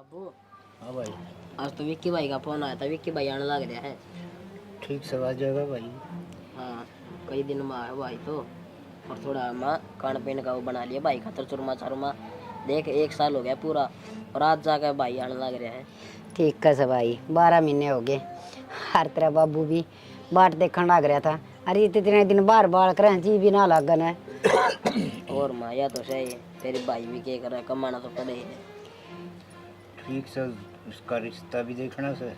बाबू। हाँ भाई। आज तो विक्की भाई का फोन आया था, विक्की भाई आने लग रहा है। ठीक से आ जाएगा भाई। हाँ, कई दिन में आया भाई तो। और थोड़ा माँ खान पीने का वो बना लिया भाई खातर चुरमा चारमा। देख 1 साल हो गया पूरा और आज जाकर भाई आने लग रहा है। ठीक कैसे भाई 12 महीने हो गए। हर तरह बाबू भी बाट देखने लग रहा था। अरे इतने दिन बार बार करें जी भी ना लागन है। और माँ या तो सही है, तेरे भाई भी क्या करे, कमाना तो पड़े ही है। ठीक से उसका रिश्ता भी देखना से।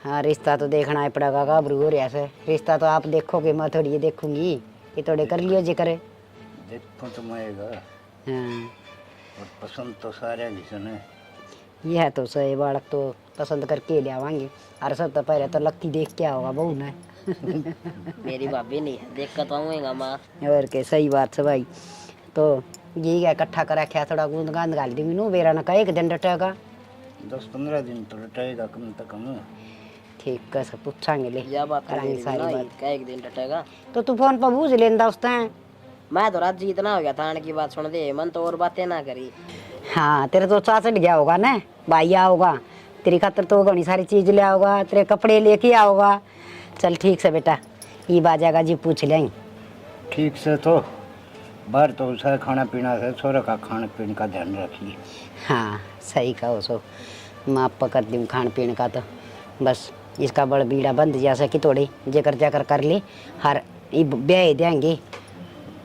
हाँ रिश्ता तो देखना है पड़ेगा, घबरू हो रहा से। रिश्ता तो आप देखोगे, मैं थोड़ी ये देखूंगी कि थोड़े कर लियो जी करे। देखो तो आएगा। हाँ और पसंद तो सारे लिसन है। यह तो सही, बालक तो पसंद करके ले आवांगे। और सब तो पहले तो लक्की देख के आओगा बहू ने। मेरी भाभी नहीं है, देख कर तो आऊँगा माँ। और के सही बात है भाई। तो यही है, इकट्ठा कर रखा थोड़ा गूंद गांद गाल दी मीनू बेरा न का 1 दिन डटेगा। 10-15 दिन तो लटेगा कम से कम। ठीक कैसे पूछांगे ले यह बात तो करांगे मेरी सारी ना, बात। क्या एक दिन डटेगा। तो तू फोन पर बूझ लेंदा उस टाइम। मैं तो रात जी इतना हो गया था आने की बात सुन दे, मन तो और बातें ना करी। हाँ तेरे तो चा चढ़ गया होगा ना, भाई आओगा तेरी खातर तो घनी सारी चीज ले आओगा, तेरे कपड़े लेके आओगा। चल ठीक से बेटा, ये बाजागा जी पूछ लेंगे। ठीक से तो बाहर तो उसे खाना पीना से छोरा का खाने पीने का ध्यान रखिए। हाँ सही कहो सो, मैं आप कर दूँ खान पीने का। तो बस इसका बड़ बीड़ा बंद जैसे कि थोड़ी जेकर जाकर कर ली हर ये ब्याह देंगे।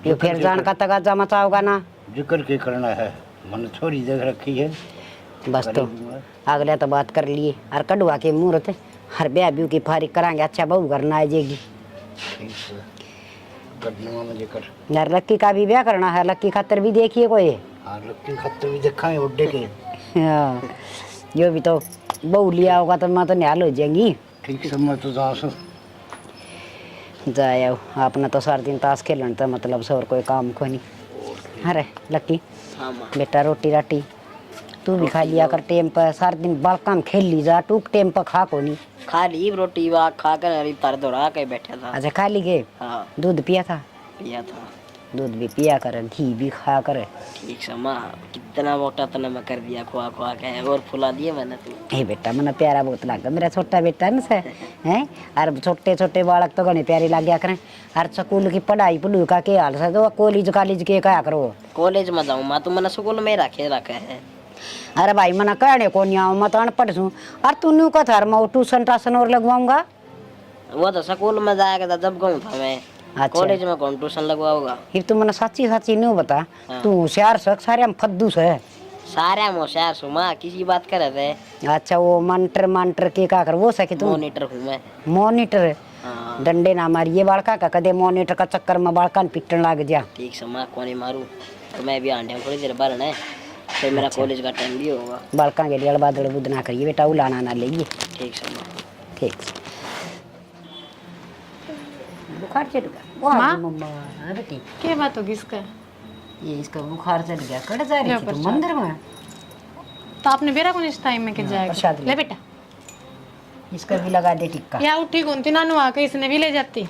ये फिर जान का तगाजा मचाओगा ना। जिक्र के करना है, मन छोरी देख रखी है। बस तो अगले तो बात कर लिए और कड़वा के मुहूर्त हर ब्याह ब्यू की फारिग करांगे। अच्छा बहू करना आ जाएगी। ठीक है कर दूंगा मैं जिक्र। यार लक्की का भी ब्याह करना है, लक्की खातर भी देखिए कोई। हाँ लक्की खत्ते भी देखा है उड्डे के। हाँ जो भी तो बहू लिया होगा तो मैं तो निहाल हो जाएंगी। ठीक से मैं तो जा सो जाए अपना तो सारा दिन ताश खेलन तो मतलब से और कोई काम को नहीं। अरे लक्की हाँ माँ। बेटा रोटी राटी तू भी खा लिया कर टेम पर। सारा दिन बालका में खेल ली जा, टूक टेम पर खा को नहीं। खा ली रोटी वा खा कर अरे तर दौड़ा के बैठा था। अच्छा खा ली गए। हाँ दूध पिया था? पिया था। दूध भी पिया कर, घी भी खा कर। ठीक से माँ, कितना मोटा तना मैं कर दिया खुआ खुआ के, और फुला दिए मैंने तो। हे बेटा मना प्यारा बहुत लगा मेरा छोटा बेटा न से हैं। और छोटे छोटे बालक तो घने प्यारे लग गया करें। और स्कूल की पढ़ाई पढ़ू का के हाल से तो कॉलेज कॉलेज के क्या करो। कॉलेज में जाऊँ माँ, तू मैंने स्कूल में रखे है। अरे भाई मना कहने को नहीं आऊँ, मैं तो अनपढ़ हूँ। और तू न्यू का थार मैं ट्यूशन टाशन और लगवाऊंगा। वो तो स्कूल में जाएगा था जब गऊँ था मैं। अच्छा। कॉलेज में कौन ट्यूशन लगवाऊंगा। फिर तू मना सच्ची सच्ची न्यू बता। हाँ। तू होशियार सक सारे हम फद्दू से। सारे होशियार सु माँ, किसी बात करे थे। अच्छा वो मंटर मंटर के का कर वो सके तू। मॉनिटर हूँ मैं। मॉनिटर हाँ डंडे ना मारिए बालका का, कदे मॉनिटर का चक्कर में बालका ने पिटन लग जा। ठीक से माँ, कौन मारूँ तो मैं भी आंडिया थोड़ी देर भरना है, फिर मेरा कॉलेज का टाइम भी होगा। बालका के लिए अड़बादड़ बुद ना करिए बेटा, उलाना ना लेंगे। ठीक से माँ। ठीक बुखार चढ़ गया माँ? मम्मा। हाँ बेटी क्या बात होगी इसका? ये इसका बुखार चढ़ गया, कट जा रही थी तू मंदिर में। तो आपने बेरा कौन इस टाइम में के प्रसाद जाएगा? ले। ले बेटा इसका भी लगा दे टिक्का। या उठी कौन थी नानू आके इसने भी ले जाती।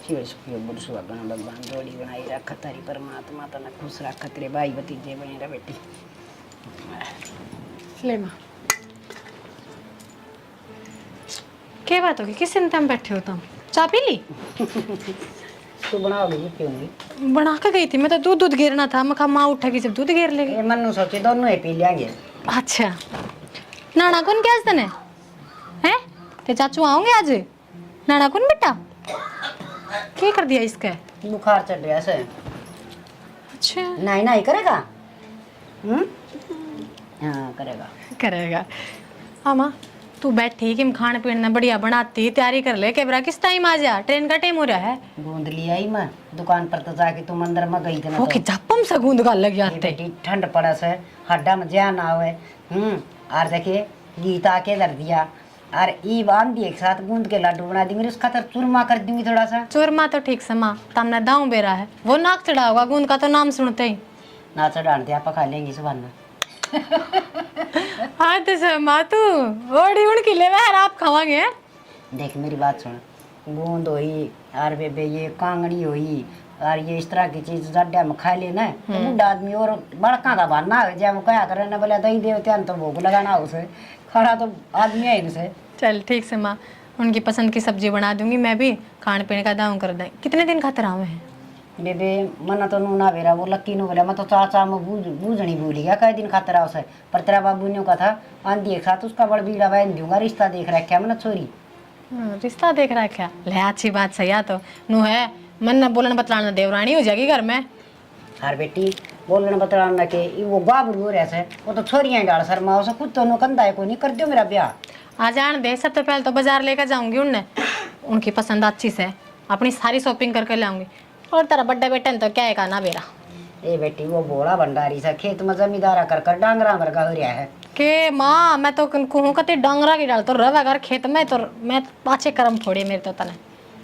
शिव सुखियो बुढ़ सुहागन भगवान जोड़ी बनाई रख तारी परमात्मा तना खुश रख तेरे भाई भतीजे बने रह बेटी। ले माँ, क्या बात होगी? किस चिंता में बैठे हो तुम? चाय पी ली? तू बनाओगी ये क्यों नहीं? बना के गई थी मैं तो, दूध गिरना था। मैं कहा माँ उठेगी जब दूध गिर लेगी। ये मन्नू सोचे दोनों ही पी लेंगे। अच्छा नाना कौन क्या आज तने हैं? ते चाचू आओगे आज? नाना कौन बेटा क्या कर दिया इसका? बुखार चढ़ रहा से। अच्छा नहीं नहीं करेगा। हाँ करेगा। करेगा। हाँ माँ तू बैठी कि खान पीना बढ़िया बनाती, तैयारी कर ले। कैमरा किस टाइम आ जा, ट्रेन का टाइम हो रहा है। गूंद लिया ही मैं दुकान पर तो जाके तुम अंदर में गई थी ना। वो कि झप्पम से गूंद गाल लग ये जाते। बेटी ठंड पड़ा से हड्डा में जान आवे। और देखिए गीता के दर दिया और ई बांध दिए एक साथ गूंद के लड्डू बना दी। मेरे उसका तो चूरमा कर दूंगी थोड़ा सा। चूरमा तो ठीक से माँ, तमने दाऊ बेरा है वो नाक चढ़ा होगा गूंद का तो नाम सुनते ही। ना चढ़ान दे आप खा लेंगे सुबह में। हाँ तो सर माँ तू ओड़ी उड़ की ले आप खावांगे। देख मेरी बात सुन, गूंद हुई और बेबे ये कांगड़ी हुई और ये इस तरह की चीज जड्डा में खा लेना तो बूढ़ा आदमी और बड़का का बनना है जब वो क्या करे ना बोले दही देवते तो भोग लगाना उसे खड़ा तो आदमी है इनसे। चल ठीक से माँ, उनकी पसंद की सब्जी बना दूंगी मैं भी, खाने पीने का दाम कर दें। कितने दिन खाते रहा है बेबे मना तो नूना बेरा वो लक्की नु बोला मैं तो चाचा में बूझनी भूली गया कई दिन खतरा उसे पर तेरा बाबू ने कहा था आंधी एक साथ उसका बड़ बीड़ा बहन दूंगा रिश्ता देख रखा मैंने छोरी। रिश्ता देख रहा है क्या? ले अच्छी बात सही तो नू है मन न बोलन बतलाना देवरानी हो जाएगी घर में। हर बेटी बोलने बतलाना के वो बाबू हो रहा है वो तो छोरियां डाल शर्मा उसे खुद तो कंधा है को नहीं कर दियो मेरा ब्याह। आ जान दे, सबसे पहले तो बाजार लेकर जाऊंगी उन्हें, उनकी पसंद अच्छी से अपनी सारी शॉपिंग करके लाऊंगी। और तेरा बड्डा बेटा तो क्या है ना बेरा ए बेटी वो बोला भंडारी सा खेत में जमींदारा कर डांगरा वर्गा हो रहा है के माँ मैं तो कहूँ कते डांगरा की डाल तो रवा अगर खेत में तो मैं पाछे कर्म फोड़े मेरे तो तने।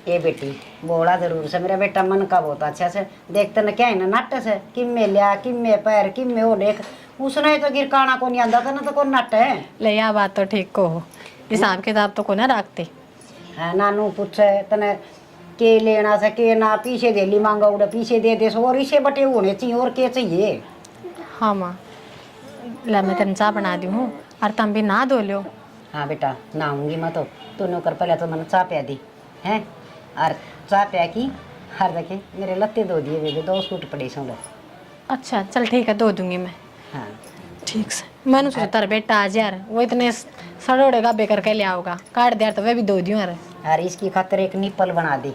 ए बेटी बोला जरूर से मेरा बेटा मन का बहुत अच्छा से देखते न क्या है ना नाट्य से किम्मे लिया किम्मे पैर किम्मे वो देख उसने तो गिरकाना को नहीं आंदा था ना तो कौन नाट्य है ले या बात तो ठीक को हो, हिसाब किताब तो को ना रखते है नानू पूछे तने के लेना से के ना पीछे गेली मांगा उड़ा पीछे दे दे सो और इसे बटे होने चाहिए और क्या चाहिए। हाँ माँ ला मैं तेन चाय बना दी हूँ और तुम भी ना धो लो। हाँ बेटा नहाऊंगी मैं तो तूने कर पहले तो मैंने चाय पिया दी है और चाय पिया की हर देखे मेरे लत्ते धो दिए बेबे 2 सूट पड़े सो। अच्छा चल ठीक है धो दूंगी मैं। हाँ ठीक से मैंने सोचा तेरा बेटा आज यार वो इतने सड़ोड़े गाबे करके ले आओगा काट दिया तो वह भी धो दियो यार। और इसकी खातिर एक निप्पल बना दे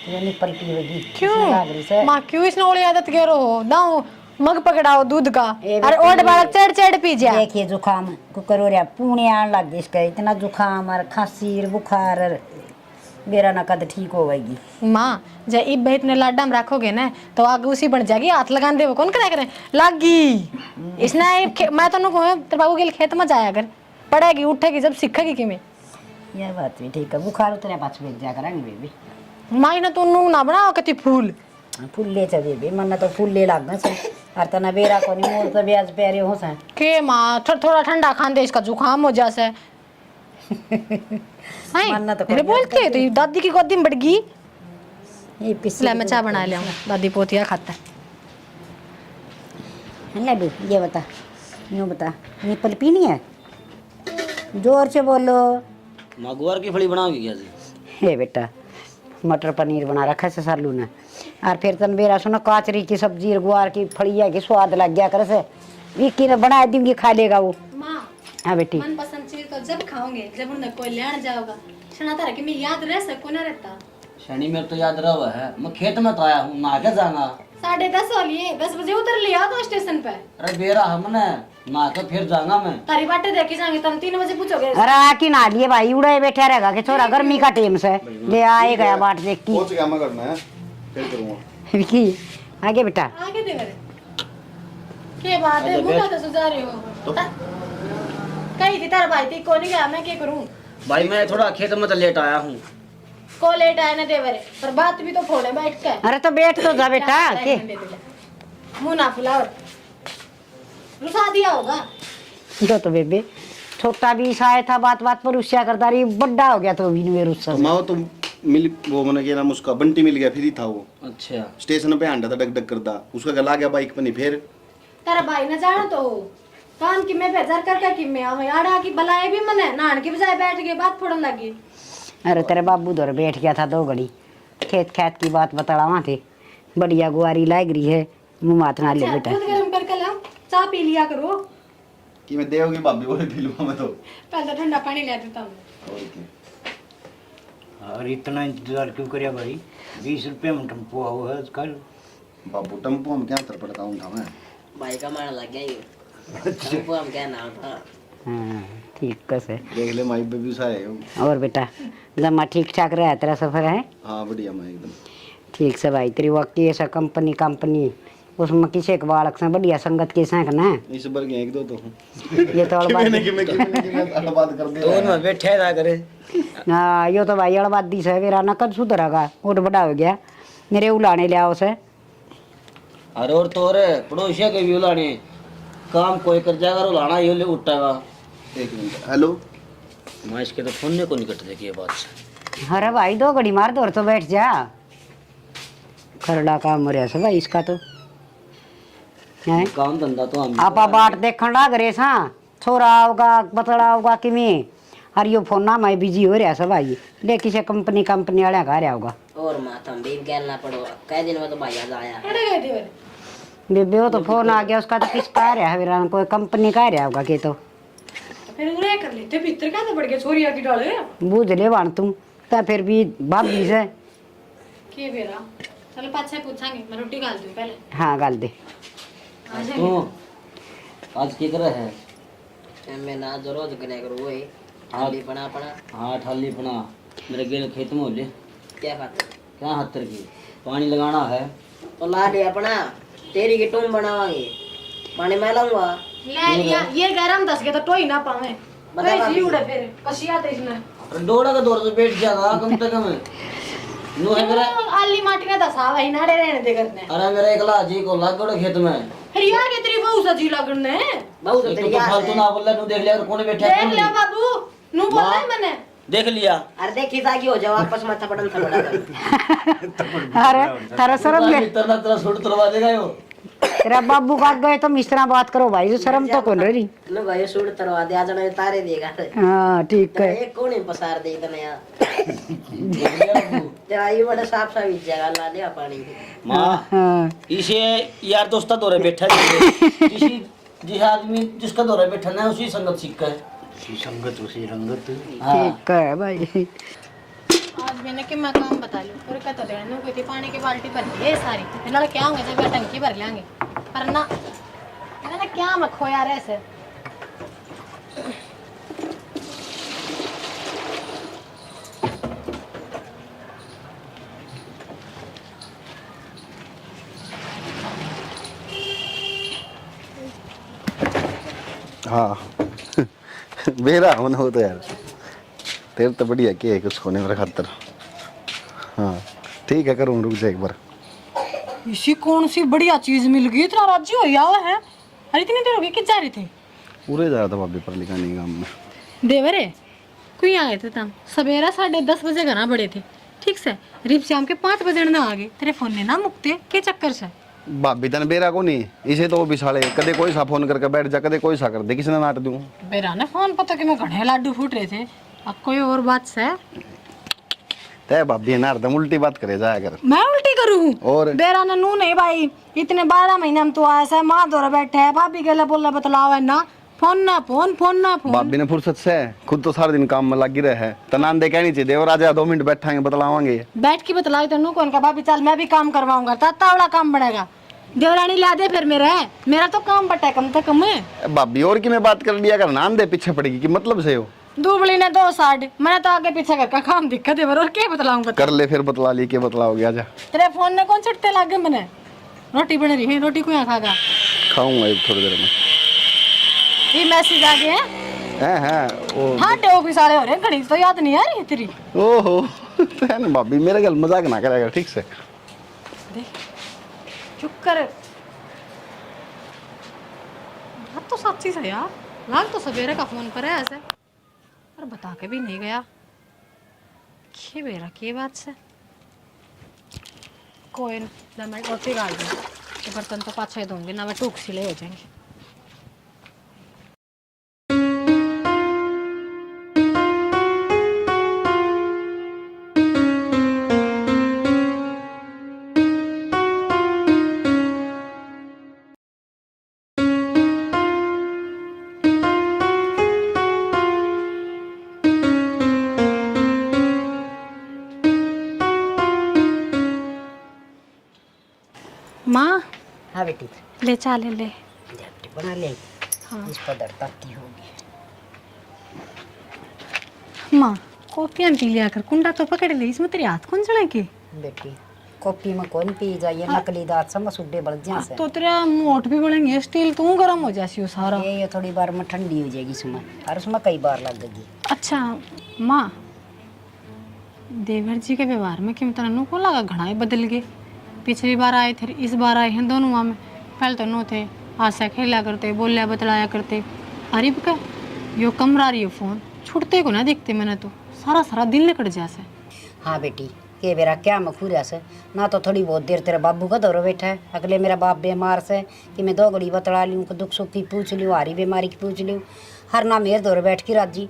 ये निप्पल पीवेगी क्यों माँ क्यों इसने ओली आदत के रहो दाओ मग पकड़ाओ दूध का और ओट बालक चढ़ चढ़ पी जा। देखिए जुकाम कुकर हो रहा पुणे आने लग गई इसका इतना जुकाम और खांसी और बुखार और मेरा ना कद ठीक होगी। माँ जब इब इतने लाडा में रखोगे ना तो आग उसी बन जाएगी हाथ लगान दे वो कौन करा करे लागी इसने मैं तो कहूँ तेरे बाबू के खेत में जाया कर पड़ेगी उठेगी जब सीखेगी कि मैं यह बात भी ठीक है बुखार उतरे पास भेज जा करेंगे बेबी माई ना तू नू ना बनाओ कति फूल फूले च बेबी मन तो फूले लगना से और तना बेरा को नहीं मोर तो ब्याज प्यारे हो सा के माँ थोड़ा ठंडा खान दे इसका जुकाम हो जासे मेरे बोलते है तो ये दादी की गोदी में बढ़ गई। ये पिछले ले मैं चाय बना ले दादी पोतिया खाता है लड्डू ये बता यूँ बता निप्पल पीनी है जोर से बोलो। मगुआर की फली बनाओगी क्या जी? हे बेटा मटर पनीर बना रखा है सालू ने और फिर तन बेरा सुनो काचरी की सब्जी गुआर की फलिया की स्वाद लग गया कर से विक्की ने बना दूंगी खा लेगा वो। माँ हाँ बेटी मन पसंद चीज तो जब खाओगे जब उन्हें कोई लेने जाओगा शनाता रहा कि मैं याद रह सको ना रहता शनि मेरे तो याद रहा हुआ है मैं खेत में तो आया हूँ ना के जाना 10:30 हो लिए 10 बजे उतर लिया तो स्टेशन पे। अरे बेरा हमने ना के फिर जाऊंगा मैं तारी बाटे देखी जाएंगे तुम 3 बजे पूछोगे। अरे आकी ना लिए भाई उड़े बैठा रहेगा कि छोरा गर्मी का टाइम से ले आए गया बाट देख की पहुंच गया मैं करना है फिर करूंगा विक्की आगे बेटा आगे दे मेरे के बात है मुंह तो सुझा रहे हो कहीं थी तारा भाई थी को नहीं गया मैं क्या करूं भाई मैं थोड़ा खेत में तो लेट आया हूँ को लेट आए ना देवरे पर बात भी तो फोड़े बैठ के। अरे तो बैठ तो जा बेटा के मुंह ना फुलाओ रुसा दिया होगा जो तो बेबे छोटा भी ईसा था बात बात पर रुस्या करता रही बड़ा हो गया तो भी नहीं रुस्सा माओ तो मिल वो मैंने क्या नाम उसका बंटी मिल गया फिर ही था वो अच्छा स्टेशन पे आंडा था डक डक करता उसका गला गया बाइक पे नहीं फिर तेरा भाई ना जाना तो कान की मैं बेजार करके कि मैं आवे आड़ा की बलाए भी मने नान की बजाय बैठ के बात फोड़न लगी। अरे तेरे बाबू दौर बैठ गया था 2 घड़ी खेत खेत की बात बतलावा थे बढ़िया गुआरी लाग रही है मुँह मात ना ले बेटा दूध गरम करके लाओ चाय पी लिया करो कि मैं देओगी भाभी बोले पी लूंगा मैं तो पहले तो ठंडा पानी ले देता हूँ। और इतना इंतजार क्यों करिया भाई 20 रुपये में टेम्पो हुआ है कल बाबू टेम्पो में क्या अंतर पड़ता हूँ था मैं भाई का मार लग गया ये टेम्पो हम क्या नाम था। हाँ ठीक कैसे देख ले माई बेबी सा है और बेटा जमा ठीक ठाक रहा तेरा सफर है। हाँ बढ़िया मैं एकदम ठीक से भाई तेरी वक्की ऐसा कंपनी उसमें किसी के बालक से बढ़िया संगत के साथ ना इस बार गए 1-2 तो ये तो बात कर तो उनमें बैठे रहा करे हाँ यो तो भाई अड़बाद दी से मेरा नकद सुधरेगा उठ बड़ा हो गया मेरे उलाने लिया उसे अरे और तो रे पड़ोसिया के भी उलाने काम कोई कर जाएगा और उलाना ये ले उठेगा। 1 मिनट हेलो मैं इसके तो फोन ने को निकट देखिए बात से। अरे भाई 2 घड़ी मार दो और तो बैठ जा खरड़ा काम मरिया से भाई इसका तो हैं काम धंधा तो हम आपा बाट देखण लाग रे सा छोरा आओगा बतड़ा आओगा किमें और यो फोन ना मैं बिजी हो रहा सब भाई ले किसी कंपनी वाले का रहा होगा और माथा में भी गैलना पड़ो कई दिन में तो भाई आज आया पड़े गए देवर बेबे वो तो फोन आ गया उसका तो किसका रहा है वीरान कोई कंपनी का रहा होगा के तो फिर उरे कर लेते भीतर का तो बढ़ गया छोरिया की डाले बूझ ले वाण तुम तो फिर भी भाभी से के बेरा चल पाछे पूछांगे मैं रोटी डाल दूं पहले हाँ गाल दे तो आज की तरह है मैं ना जो रोज करे करो वही ठाली पना हाँ ठाली पना मेरे गेल खेत में हो ले क्या खाते क्या हत्तर की पानी लगाना है तो ला दे अपना तेरी की टूम बनावांगे पानी मैं लाऊंगा ले ये गरम 10 के तो टोई ना पावे बता भाई जी उड़े फिर कसिया ते इसने अरे डोड़ा का दौर से बैठ जाएगा कम से कम नो है मेरा आली माटी ने दसा वही नाड़े रहने दे करने अरे मेरा एकला जी को लाग गड़ो खेत में फिर यार ये तेरी बहू सजी लगने बहुत तो तेरी तो याद फालतू है ना बोल तू देख लिया कौन बैठा है, देख कौन ले नहीं। बाबू नु बोल रहा है मैंने देख लिया अरे देखी ताकि हो जाओ आपस में थपड़न थपड़ा अरे तारा शर्म ले तेरा तेरा सूट तुलवा देगा यो तेरा बाबू का गए तो इस तरह बात करो भाई जो शर्म तो कौन रही लो भाई सूट तरवा दे आज मैं तारे देगा हाँ ठीक है एक कौन पसार दे इतना यार देख लिया बाबू। तेरा ये बड़ा साफ साफ जगह ला लिया पानी माँ हाँ इसे यार दोस्ता दौरे बैठा है किसी जिस आदमी जिसका दौरे बैठा ना उसी संगत सीखा है उसी संगत उसी रंगत। हाँ ठीक है भाई आज मैंने कि मैं काम बता लूं और कहता देना कोई थी पानी की बाल्टी भर ये सारी फिर लड़ क्या होंगे जब टंकी भर लेंगे पर ना मैंने क्या मैं खोया रे से हाँ मेरा मन हो तो यार तेरे तो बढ़िया के कुछ होने मेरे खातर। हाँ ठीक है करूँ रुक जा एक बार। इसी कौन सी बढ़िया चीज मिल गई इतना राजी हो या है अरे इतनी देर हो गई किस जा रहे थे पूरे जा रहा था भाभी पर लिखाने काम में। देवरे कोई आ गए थे तम सवेरा 10:30 बजे घर बड़े थे ठीक से रिप शाम के 5 बजे ना आ गए तेरे फोन ने ना मुकते के चक्कर से भाभी तन बेरा को नहीं इसे तो वो बिछाड़े कदे कोई सा फोन करके बैठ जा कदे कोई सा कर दे किसने नाट दूं बेरा ने फोन पता कि मैं घड़े लाडू फूट रहे थे अब कोई और बात से तय भाभी ना हरदम उल्टी बात करे जाया कर। मैं उल्टी करूँ और बेरा ने नू नहीं भाई इतने 12 महीने हम तो आया से माँ दौरा बैठे है भाभी के लिए बोला बतलाओ है ना फोन ना फोन फोन ना फोन भाभी ने फुर्सत से खुद तो सारा दिन काम में लगी रहे है तनान दे कहनी चाहिए देवर आजा 2 मिनट बैठाएंगे बतलावांगे। बैठ के बतलाओ तो नू कौन का भाभी चल मैं भी काम करवाऊंगा ताता वाला काम बढ़ेगा देवरानी ला दे फिर मेरा तो काम बटा कम से कम है भाभी और की मैं बात कर लिया कर नान दे पीछे पड़ेगी कि मतलब से हो दुबली ने 2 साइड मैंने तो आगे पीछे का काम दिक्कत है और क्या बतलाऊंगा कर ले फिर बतला ली के बतलाओगे आजा। तेरे फोन ने कौन छटते लागे मैंने रोटी बन रही है रोटी को यहाँ खागा खाऊंगा एक थोड़ी देर में। ये मैसेज आ गए हैं हैं ओ हाँ ऑफिस वाले हो रहे हैं घड़ी तो याद नहीं आ रही है तेरी ओहो है ना भाभी मेरे गल मजाक ना करेगा ठीक से। देख चुप कर बात तो सच्ची है यार लाग तो सवेरे का फोन पर है ऐसे और बता के भी नहीं गया के बेरा के बात से कोई ना मैं रोटी डाल दूँ बर्तन तो पाछे दूंगी ना मैं टूक सिले हो जाएंगे माँ हाँ बेटी ले चा ले ले झपटी बना ले हाँ इस पर दरताती होगी। माँ कॉफी पी लिया कर कुंडा तो पकड़ ले इसमें तेरे हाथ कौन चढ़े के बेटी कॉफी में कौन पी जाइए नकली दांत समझ सुड्डे बढ़ जा से तो तेरा मोट भी बढ़ेंगे स्टील तू गर्म हो जासी हो सारा ये थोड़ी बार में ठंडी हो जाएगी इसमें और उसमें कई बार लगेगी। अच्छा माँ देवर जी के व्यवहार में क्यों तरह को लगा घड़ा ही बदल गए पिछली बार आए थे इस बार आए हैं दोनों में पहले तो नो थे हासा खेला करते बोलिया बतलाया करते अरिब का यो कमरा रही हो फोन छूटते को ना देखते मैंने तो सारा सारा दिन निकट जासे। हाँ बेटी के मेरा क्या मखूरिया से ना तो थोड़ी बहुत देर तेरे बाबू का दौरा बैठा है अगले मेरा बाप बीमार से कि मैं 2 घड़ी बतला लूँ कि दुख सुख की पूछ लूँ हारी बीमारी की पूछ लूँ हर ना मेरे दौरे बैठ के राजी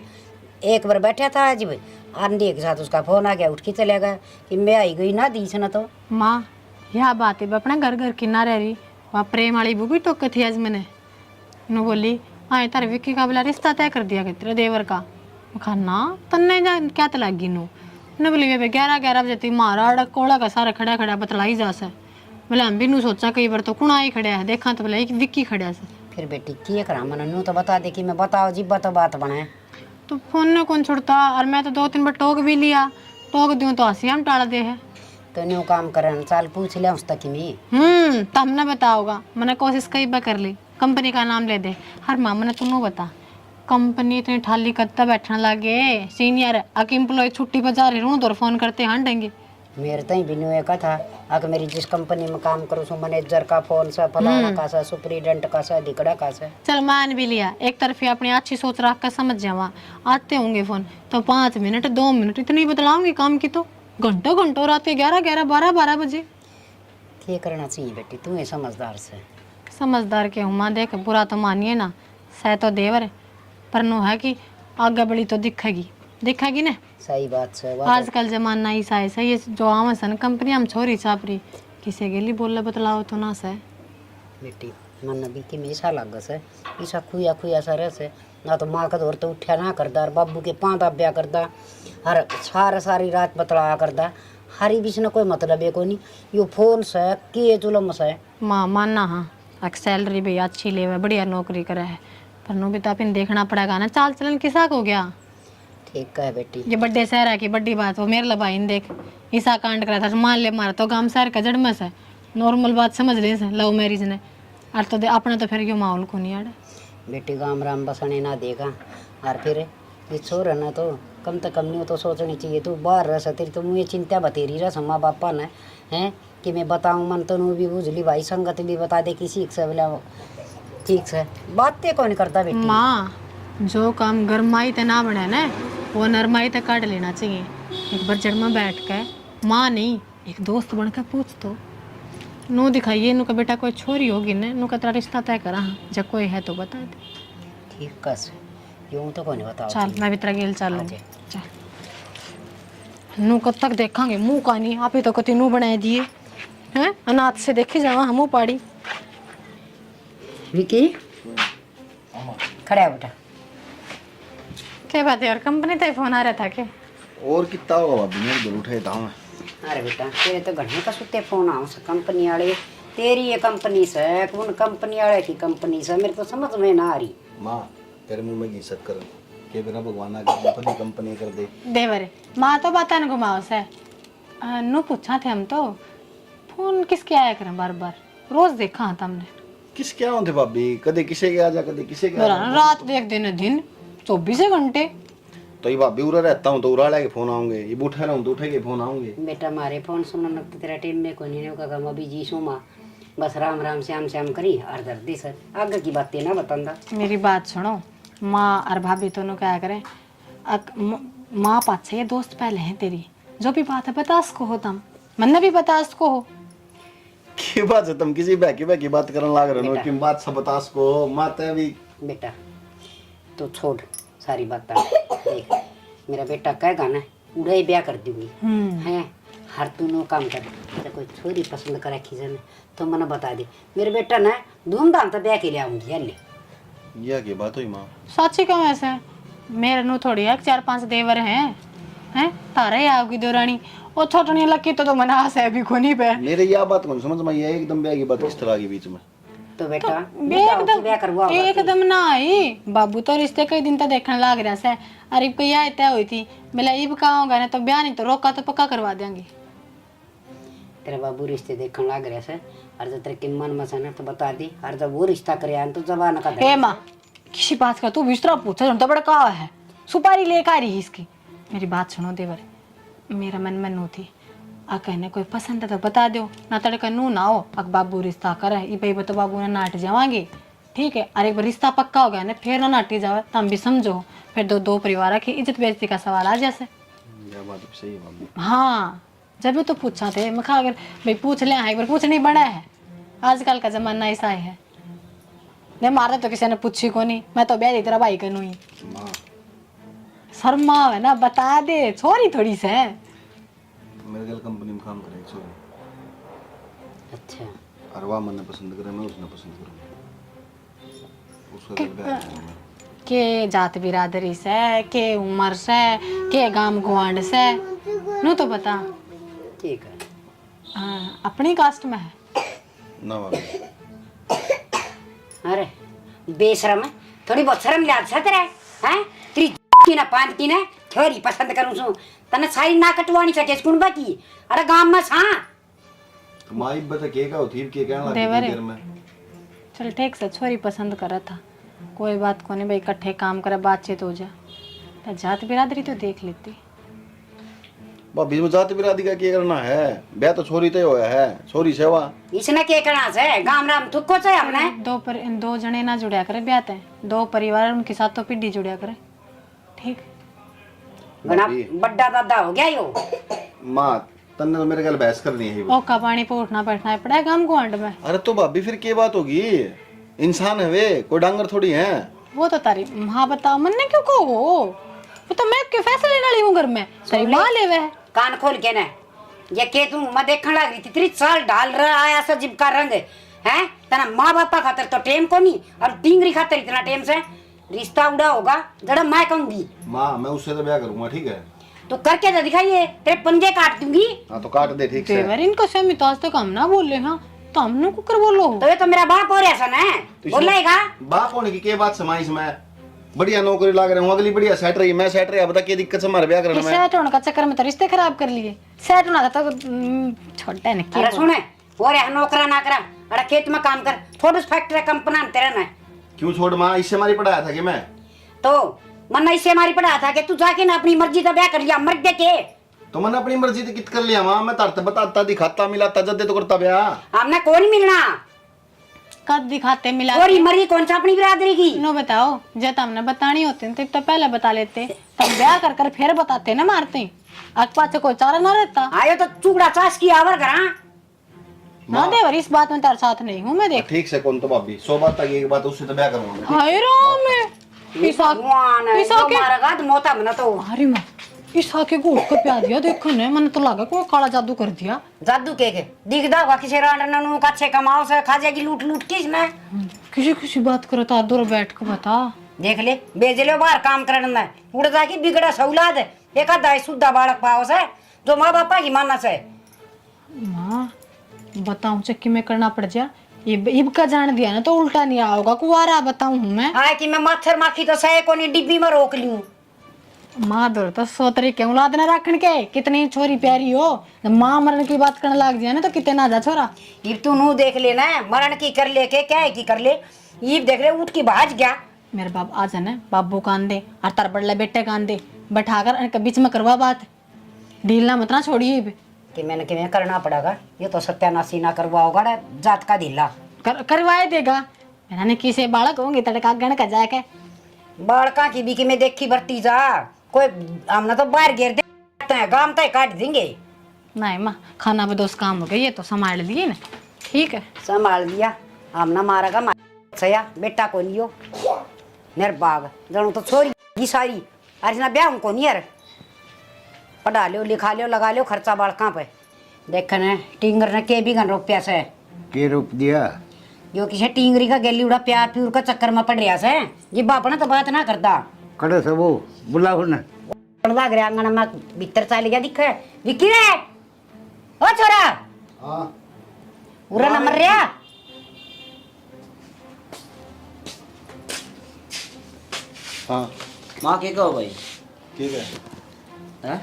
एक बार बैठा था आज भाई आंधी के साथ उसका फोन आ गया उठ के चले गया कि मैं आई गई ना दी से ना तो माँ यह बात है अपना घर घर किन्ना रह रही वहाँ प्रेम वाली बुक भी टोक थी आज मैंने नु बोली आए तारे विक्की का बोला रिश्ता तय कर दिया तेरे देवर का कहा ना तन्ने जा क्या तो लगी ने बोली वे 11 बजे ती मारा अड़क कोड़ा का सारा खड़ा खड़ा बतलाई जा सा बोले हम भी नू सोचा कई बार तो कुणा ही खड़ा है देखा तो बोला एक विक्की खड़ा से फिर बेटी किए करा मन नू तो बता दे कि मैं बताओ जी तो बात बनाए तो फोन ने कौन छुड़ता और मैं तो 2-3 बार टोक भी लिया टोक दूँ तो हंसी हम टाल दे है तो न्यू काम करन चाल पूछ लिया उस तक में तो हमने बताओगा मैंने कोशिश कई बार कर ली कंपनी का नाम ले दे हर मामा ने तू बता कंपनी इतनी ठाली कत्ता बैठने लगे सीनियर अक एम्प्लॉय छुट्टी पर जा रहे रू तो फोन करते हटेंगे मेरे तई भी न्यू एक था अगर मेरी जिस कंपनी में काम करूँ सो मैनेजर का फोन सा फलाना का सा सुपरिटेंडेंट का सा दिकड़ा का सा चल मान भी लिया एक तरफी अपनी अच्छी सोच रख कर समझ जावा आते होंगे फोन तो 5 मिनट 2 मिनट इतनी बतलाऊंगी काम की तो घंटों घंटों रात के 11 12 बजे क्या करना चाहिए बेटी तू है समझदार से समझदार के हुआ देख बुरा तो मानिए ना सह तो देवर पर नो है कि आगे बड़ी तो दिखेगी ना सही बात से आजकल जमाना ऐसा है ये जो आवा सन कंपनी हम छोरी छापरी किसे गेली बोल बतलाओ तो ना से बेटी मन भी कि मेसा लग से ऐसा खुया सा रह से ना तो माँ का दौर तो उठा ना करदा और बाबू के पाँव दाब्या करदा हर सारी रात बतलाया करदा हरी बीच न कोई मतलब है को नहीं यो फोन से के जुलम से माँ मानना हाँ एक सैलरी भी अच्छी ले बढ़िया नौकरी करे है पर नो भी तो अपन देखना पड़ेगा ना चाल चलन किसा को गया ठीक है बेटी ये बड्डे शहर है की बड्डी बात वो मेरे लबाई ने देख ईसा कांड करा था मान ले मारा तो गांव शहर का जड़ में से नॉर्मल बात समझ ले से लव मैरिज ने और तो अपना तो फिर यो माहौल को नहीं आड़ा बेटी गाम राम बसने ना देगा और फिर ये छोर है ना तो कम से कम नहीं तो सोचनी चाहिए तू बाहर रह तेरी तो मुझे चिंता बतेरी रहा माँ बापा ने हैं कि मैं बताऊँ मन तो भी बुझ ली भाई संगत भी बता दे किसी से बोला ठीक से बातें कौन करता बेटी माँ जो काम गरमाई ते ना बने ना वो नरमाई ते काट लेना चाहिए एक बार जड़ में बैठ कर माँ नहीं एक दोस्त बनकर पूछ तो नो दिखाइए नु का बेटा कोई छोरी होगी ना नु का तेरा रिश्ता तय करा जब कोई है तो बता दे ठीक कस यूं तो कौन बताओ चल मैं भी तेरा गेल चल चल नु कब तक देखांगे मुंह का नहीं आप ही तो कति नु बनाए दिए हैं अनाथ से देखे जावा हमू पाड़ी विकी खड़ा है बेटा क्या बात है यार कंपनी ते फोन आ रहा था क्या और कितना होगा भाभी मेरे घर उठे था मैं अरे बेटा तेरे तो घंटे का सुते फोन आओ से कंपनी वाले तेरी ये कंपनी से कौन कंपनी वाले की कंपनी से मेरे तो समझ में ना आ रही माँ तेरे मुंह में घिसक कर के बिना भगवान आगे कंपनी कंपनी कर दे देवरे माँ तो बता न घुमाओ से नु पूछा थे हम तो फोन किसके आया करें बार बार रोज देखा था हमने किस क्या होते भाभी कदे किसे के आ जा कदे किसे के आ जा रात देख दिन 24 घंटे तो ये भाभी उरा रहता हूँ तो उरा लेके फोन आऊंगे ये उठा रहा हूँ तो उठेगे फोन आऊंगे बेटा मारे फोन सुनने लगता तेरा टाइम में कोई नहीं होगा मैं अभी जी सुमा बस राम राम श्याम श्याम करी और दर्दी सर आगे की बातें ना बतांदा मेरी बात सुनो माँ और भाभी दोनों क्या करें माँ पास से ये दोस्त पहले हैं तेरी जो भी बात है बता उसको हो तुम मन भी बता उसको हो की बात है तुम किसी बाकी बात करने लाग रहे हो कि बात सब बता उसको माता भी बेटा तो छोड़ सारी बातें देख मेरा बेटा कहेगा ना उड़े ब्याह कर दूंगी हैं हर तू नो काम कर तो कोई छोरी पसंद करे खींचने तो मैंने बता दे मेरे बेटा ना धूमधाम से ब्याह के लिए आऊंगी हल्ले यह की बात हुई माँ सच्ची क्यों ऐसे मेरे नु थोड़ी है 4-5 देवर हैं तारे ही आओगी देवरानी और छोटनी लकी तो मना है भी कोनी पे मेरे यह बात कौन समझ में ये एकदम ब्याह की बात किस तरह की बीच में तो बेटा एकदम ना आई बाबू तो रिश्ते कई दिन तक देखने लग रहा से अरे कोई आए तय हुई थी बोला इब कहाँ होगा ना तो ब्याह नहीं तो रोका तो पक्का करवा देंगे तेरा बाबू रिश्ते देखने लग रहा से और जब तेरे मन में से ना तो बता दी और जब वो रिश्ता करे तो जबान का हे माँ किसी बात का तू बिस्तरा पूछा तो बड़ा कहा है सुपारी लेकर आ रही इसकी मेरी बात सुनो देवर मेरा मन में नू थी आ कहने कोई पसंद है तो बता दो ना तड़का नू ना हो अक बाबू रिश्ता करे ये भाई तो बाबू ने नाट जावांगे ठीक है अरे एक बार रिश्ता पक्का हो गया ना फिर ना नाटी जावे तम भी समझो फिर दो परिवार की इज्जत बेइज्जती का सवाल आ जैसे यह बात सही है भाभी हाँ जब भी तो पूछा थे मैं कहा अगर भाई पूछ ले एक बार पूछनी बड़ा है आजकल का जमाना ऐसा है ने मारे तो किसी ने पूछी को नहीं मैं तो ब्याह तेरा भाई कनु ही शर्मा है ना बता दे छोरी थोड़ी से मेरे गल कंपनी में काम करे छोरी अच्छा और वह मन्ने पसंद करे मैं उसने पसंद करूँ उसका गल ब्याह करूँ मैं। के जात बिरादरी से के उम्र से के गांव गुआंड से नु तो बता ठीक है हाँ अपनी कास्ट में है ना भाभी अरे बेशरम है थोड़ी बहुत शर्म लिहाज से तेरे हैं तेरी की ना पान की ना छोरी पसंद करूं सु तने सारी ना कटवानी सके कुण बाकी अरे गांव में सा तो माई बता के का होती के कहना लगी देवरे। देर में चल ठीक से छोरी पसंद करा था कोई बात को नहीं भाई इकट्ठे काम करे बातचीत हो जा तो जात बिरादरी तो देख लेती भाभी में जाति बिरादी का क्या करना है ब्याह तो छोरी तय होया है छोरी सेवा इसने के करना से गांव राम तुको से हमने दो जने ना जुड़या करे ब्याह ते दो परिवार उनके साथ तो पीढ़ी जुड़या करे ठीक बड़ा बड़ा दादा हो गया यो माँ तन्ने तो मेरे गल बहस करनी है ओ का पानी पे उठना बैठना है पड़ा है गांव गुआंड में अरे तो भाभी फिर क्या बात होगी इंसान है वे कोई डांगर थोड़ी है वो तो तारी माँ बताओ मन ने क्यों कहो वो तो मैं क्यों फैसले लेने वाली हूँ घर में तेरी माँ ले वे कान खोल के ना ये के तू मैं देखने लगी थी 30 साल डाल रहा आया सा जिब का रंग है तना माँ बापा खातर तो टेम को नहीं और टिंगरी खातर इतना टेम से रिश्ता उड़ा होगा जड़ा मैं कहूंगी माँ मैं उससे तो ब्याह करूंगा ठीक है तो करके तो दिखाइए तेरे पंजे काट दूंगी हाँ तो काट दे ठीक से देवर इनको से तो आज तक हम ना बोल रहे हाँ तो हमने कुकर बोलो तो ये तो मेरा बाप हो रहा सन है बोलेगा बाप होने की क्या बात समाई इसमें बढ़िया नौकरी लाग रहे हूँ अगली बढ़िया सेट रही मैं सेट रही बता क्या दिक्कत से हमारे ब्याह करने में सेट होने का चक्कर में तो रिश्ते खराब कर लिए सेट होना था तो छोटा है ना अरे सुने हो रहा नौकरा ना करा अरे खेत में काम कर थोड़ा फैक्ट्री कंपना में तेरा ना क्यों छोड़ माँ इससे हमारी पढ़ाया था कि मैं तो मन इससे हमारी पढ़ा था कि तू जाके ना अपनी मर्जी का ब्याह कर लिया मर के तो मैंने अपनी मर्जी से कित कर लिया माँ मैं तारता बताता दिखाता मिलाता जद्दे तो करता ब्याह हमने कौन मिलना कद दिखाते मिला और मरी कौन सा अपनी बिरादरी की नो बताओ जब हमने बतानी होती तो एक तो पहले बता लेते तब ब्याह कर कर फिर बताते ना मारते आग पाछे कोई चारा ना रहता आयो तो चूड़ा चास की आवर करा हाँ देवर इस बात में तेरे साथ नहीं हूँ मैं देख ठीक से कौन तो भाभी 100 बात तक एक बात उससे तो ब्याह करूंगा मैं। हाय राम मारेगा तो मोता बना तो अरे माँ इस आके को उठ प्या दिया देखो ने मन तो लगा कोई काला जादू कर दिया जादू के दिखदा होगा किसी रांडन नु कच्चे कमाओ से खा जाएगी लूट लूट के इसमें किसी किसी बात करो तो दूर बैठ के बता देख ले भेज ले बाहर काम करने में उड़ जाके बिगड़ा सौलाद एक आधा शुद्ध बालक पाओ से जो माँ बापा की मानना से माँ बताऊं चक्की में करना पड़ जा इब का जान दिया ना तो उल्टा नहीं आओगा कुआरा बताऊं हूँ मैं हाँ कि मैं मच्छर माखी तो सहे को नहीं डिब्बी में रोक लूं माँ दौड़ तो 100 तरीके औलाद ना रखने के कितनी छोरी प्यारी हो माँ मरण की बात करने लग जाए ना तो कितने ना जा छोरा इब तू नू देख लेना मरण की कर ले के क्या है की कर ले इब देख ले उठ की भाज गया मेरे बाप आ जाना बाबू कान दे और तार बड़ले बेटे कान दे बैठाकर बीच में करवा बात ढील ना मत ना छोड़िए कि मैंने कि करना पड़ेगा ये तो सत्यानाशी ना करवाओगा जात का ढीला करवाए देगा मैंने किसे बालक होंगे तड़का गण का जाके बालका की भी कि मैं देखी भरती जा कोई हमने तो बाहर घेर देते हैं गांव तक काट देंगे नहीं माँ खाना बदोस काम हो गया ये तो संभाल लिए ना ठीक है संभाल दिया हमने मारेगा सया बेटा को नहीं हो निर्बाग जनू तो छोरी सारी अरे ना ब्याह को नहीं यार पढ़ा लो लिखा लो लगा लो खर्चा बालका पे देखने टिंगर ने के भी गन रुपया से के रूप दिया यो किसी टिंगरी का गेली उड़ा प्यार प्यूर का चक्कर में पड़ रहा से ये बाप ना तो बात ना करता कड़े से वो बुलाओ ना लाग रहा आंगन में भीतर चल गया दिखे विक्की रे ओ छोरा हाँ पूरा नंबर रहा हाँ माँ के कहो भाई ठीक है हैं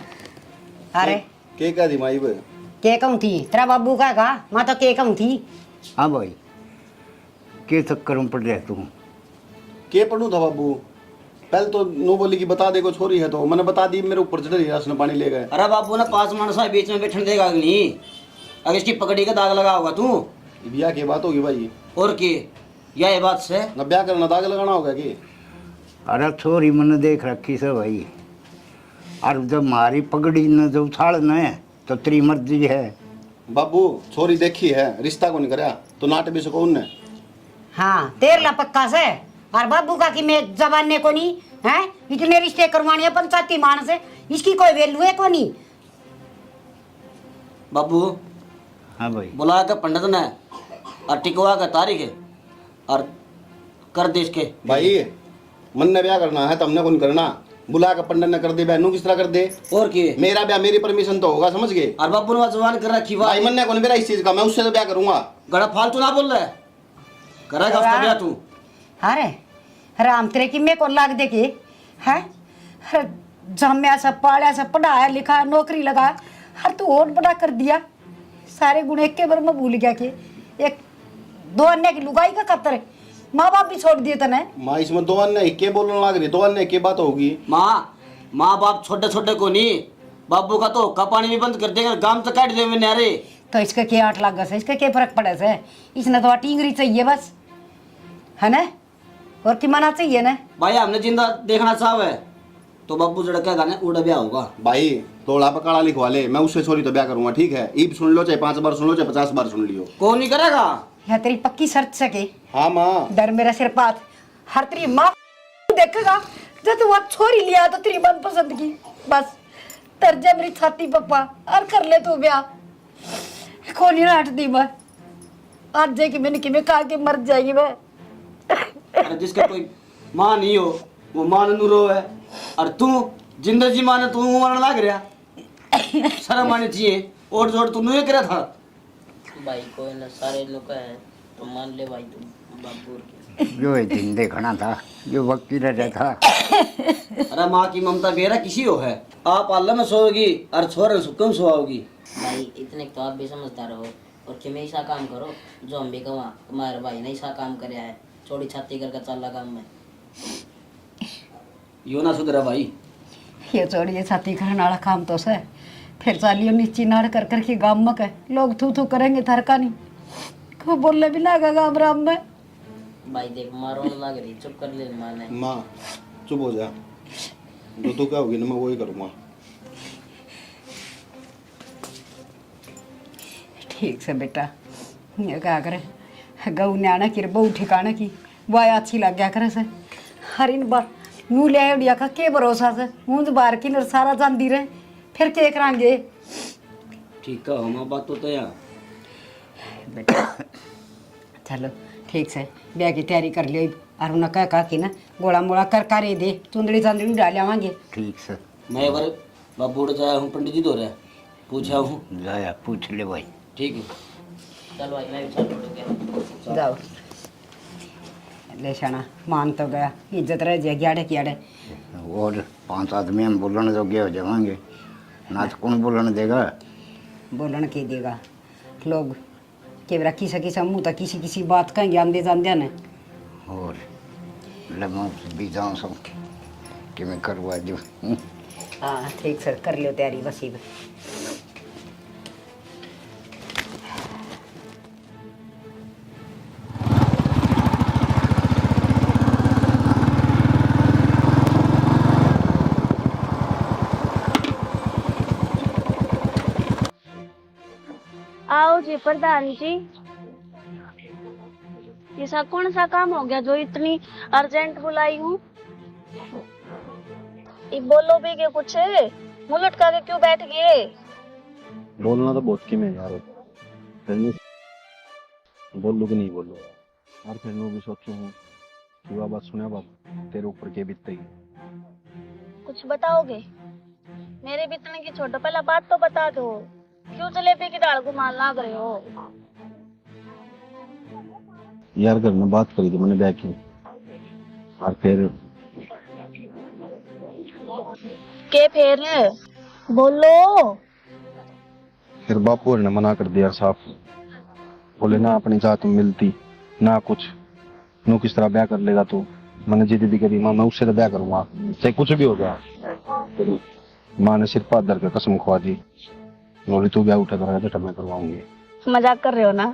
अरे के का दी माई बे के कहूँ थी तेरा बाबू का कहा मैं तो के कहूँ थी हाँ भाई के चक्कर में पड़ रहा तू के पढ़ू था बाबू पहले तो नो बोली कि बता दे को छोरी है तो मैंने बता दी मेरे ऊपर चढ़ रही उसने पानी ले गए अरे बाबू ना 5 मानसा बीच में बैठने देगा नहीं अगर इसकी पकड़ी का दाग लगा होगा तू ब्याह की बात होगी भाई और के ये बात से न ब्याह करना दाग लगाना होगा कि अरे छोरी मैंने देख रखी से भाई और जब मारी पगड़ी न जब उछाल न तो तेरी मर्जी है। बाबू छोरी देखी है, रिश्ता को नहीं करा तो नाट भी सुकून ने। हाँ तेरला पक्का से और बाबू का कि मैं जमाने को नहीं है, इतने रिश्ते करवाने हैं पंचायती मानस है, इसकी कोई वैल्यू है को नहीं। बाबू हाँ भाई। बुला के पंडित ने और टिकवा का तारीख है और कर दे इसके। भाई मन ने ब्याह करना है, तुमने कौन करना। बुला के पंडित ने कर दे, बहनों किस तरह कर दे। और किए मेरा ब्याह मेरी परमिशन तो होगा, समझ गए। और बाबू ने जवान कर रखी बात। भाई मन ने कौन मेरा इस चीज का, मैं उससे तो ब्याह करूंगा। गड़ा फालतू ना बोल रहा है, करेगा उसका ब्याह तू। अरे राम तेरे की मैं को लाग दे के है, जम्या सब पाड़ा सब पढ़ाया लिखा नौकरी लगा, हर तू और बड़ा कर दिया। सारे गुण एक के बार में भूल गया कि एक दो अन्य की लुगाई का कतर है, माँ बाप भी छोड़ दिए तने। माँ इसमें दो अन्य के बोलने लग रही, दो अन्य की बात होगी। माँ बाप छोटे छोटे को नहीं, बाबू का तो हुक्का पानी भी बंद कर देगा, गांव तक काट देवे नारे। तो इसका क्या 8 लाख है, इसका क्या फर्क पड़े से, इसने तो टींगरी चाहिए बस है ना, और की मना चाहिए ना। भाई हमने जिंदा देखना चाहे तो बाबू जड़का गाने उड़ा ब्याह होगा। भाई तोड़ा पकाड़ा लिखवा ले, मैं उससे छोरी तो ब्याह करूंगा, ठीक है। ईब सुन लो, चाहे 5 बार सुन लो, चाहे 50 बार सुन लियो। कौन नहीं करेगा। यह तेरी पक्की शर्त सके। हाँ माँ। डर मेरा सिर पात, हर तेरी माँ देखेगा जब तू वहाँ छोरी लिया तो तेरी मन पसंद की, बस तरजा मेरी छाती पप्पा और कर ले तू ब्याह। कौन ही हट दी मैं आज जाएगी, मैंने कि मैं खा के मर जाएगी मैं। अरे जिसका कोई माँ नहीं हो वो माँ नू रो है, और तू जिंदा जी माँ ने तू मरने लग रहा। शर्म आनी चाहिए, और जोड़ तू नहीं करा था। भाई कोई ना, सारे लोग है तो मान ले भाई तुम बाबू के। जो ये दिन देखना था, जो वकील रह था। अरे माँ की ममता बेरा किसी हो है, आप अल्लाह में सोओगी और छोरे सुकम सोओगी। भाई इतने तो आप भी समझदार हो, और कि मैं ऐसा काम करो जो हम भी कमा, हमारे भाई ने ऐसा काम कराया है, छोटी छाती करके चल काम में। यो ना सुधरा भाई। ये चोरी छाती करने वाला काम तो से फिर चालियो नीची नाड़ कर करके गाम में कह लोग थू थू करेंगे थरका नहीं को बोलने भी ना गाम राम में। भाई देख मारो लग रही, चुप कर ले माने। माँ चुप हो जा, जो तू कहोगी ना मैं वही करूँगा। ठीक से बेटा, ये क्या करे गऊ न्याणा की बहु ठिकाना की वाय अच्छी लग गया करे से, हर इन बार नू ले उड़िया का के भरोसा से मुंह बार की नर सारा जानती रहे, फिर के करांगे। ठीक है माँ बात तो यार बेटा चलो ठीक से ब्याह की तैयारी कर लियो, और उन्हें कह कि ना गोला मोड़ा कर करे दे, चुंदड़ी चांदड़ी डाल आवांगे। ठीक से मैं एक बार बाबू उड़ जाया हूँ, पंडित जी दो रहे पूछा हूँ। जाया पूछ ले भाई। ठीक है चलो भाई मैं भी चल पड़ूंगा। जाओ ले शाना मान तो गया, इज्जत रह जाएगी आड़े की आड़े। और 5 आदमी हम बोलने जोगे हो जाएंगे ना, तो कौन बोलने देगा। बोलन के देगा लोग के बरा किसी किसी मुँह तक किसी किसी बात कहेंगे आंदे जान ने। और लम्बा भी जाऊँ सब कि मैं करवा जो। हाँ ठीक से कर लियो तैयारी बस ही। आओ जी प्रधान जी, ये सा कौन सा काम हो गया जो इतनी अर्जेंट बुलाई हूँ। बोलो भी के कुछ, मुंह लटका के क्यों बैठ गए। बोलना तो बहुत किम है यार, बोलू कि नहीं बोलू यार। फिर मैं भी सोचू हूँ कि वह बात सुने बाप तेरे ऊपर के बीतती। कुछ बताओगे, मेरे बीतने की छोड़ो, पहला बात तो बता दो, क्यों जलेबी की दाल को मान लाग रहे हो। यार घर में बात करी थी मैंने ब्याह की, और फिर के फिर बोलो। फिर बापू ने मना कर दिया साफ, बोले ना अपनी जात में मिलती ना कुछ, नू किस तरह ब्याह कर लेगा तू। मैंने जिद भी करी, माँ मैं उससे तो ब्याह करूंगा चाहे कुछ भी हो गया। फिर माँ ने सिर पात धर कर कसम खवा दी, बोली तू ब्याह उठा करेगा तो मैं करवाऊंगी। मजाक कर रहे हो ना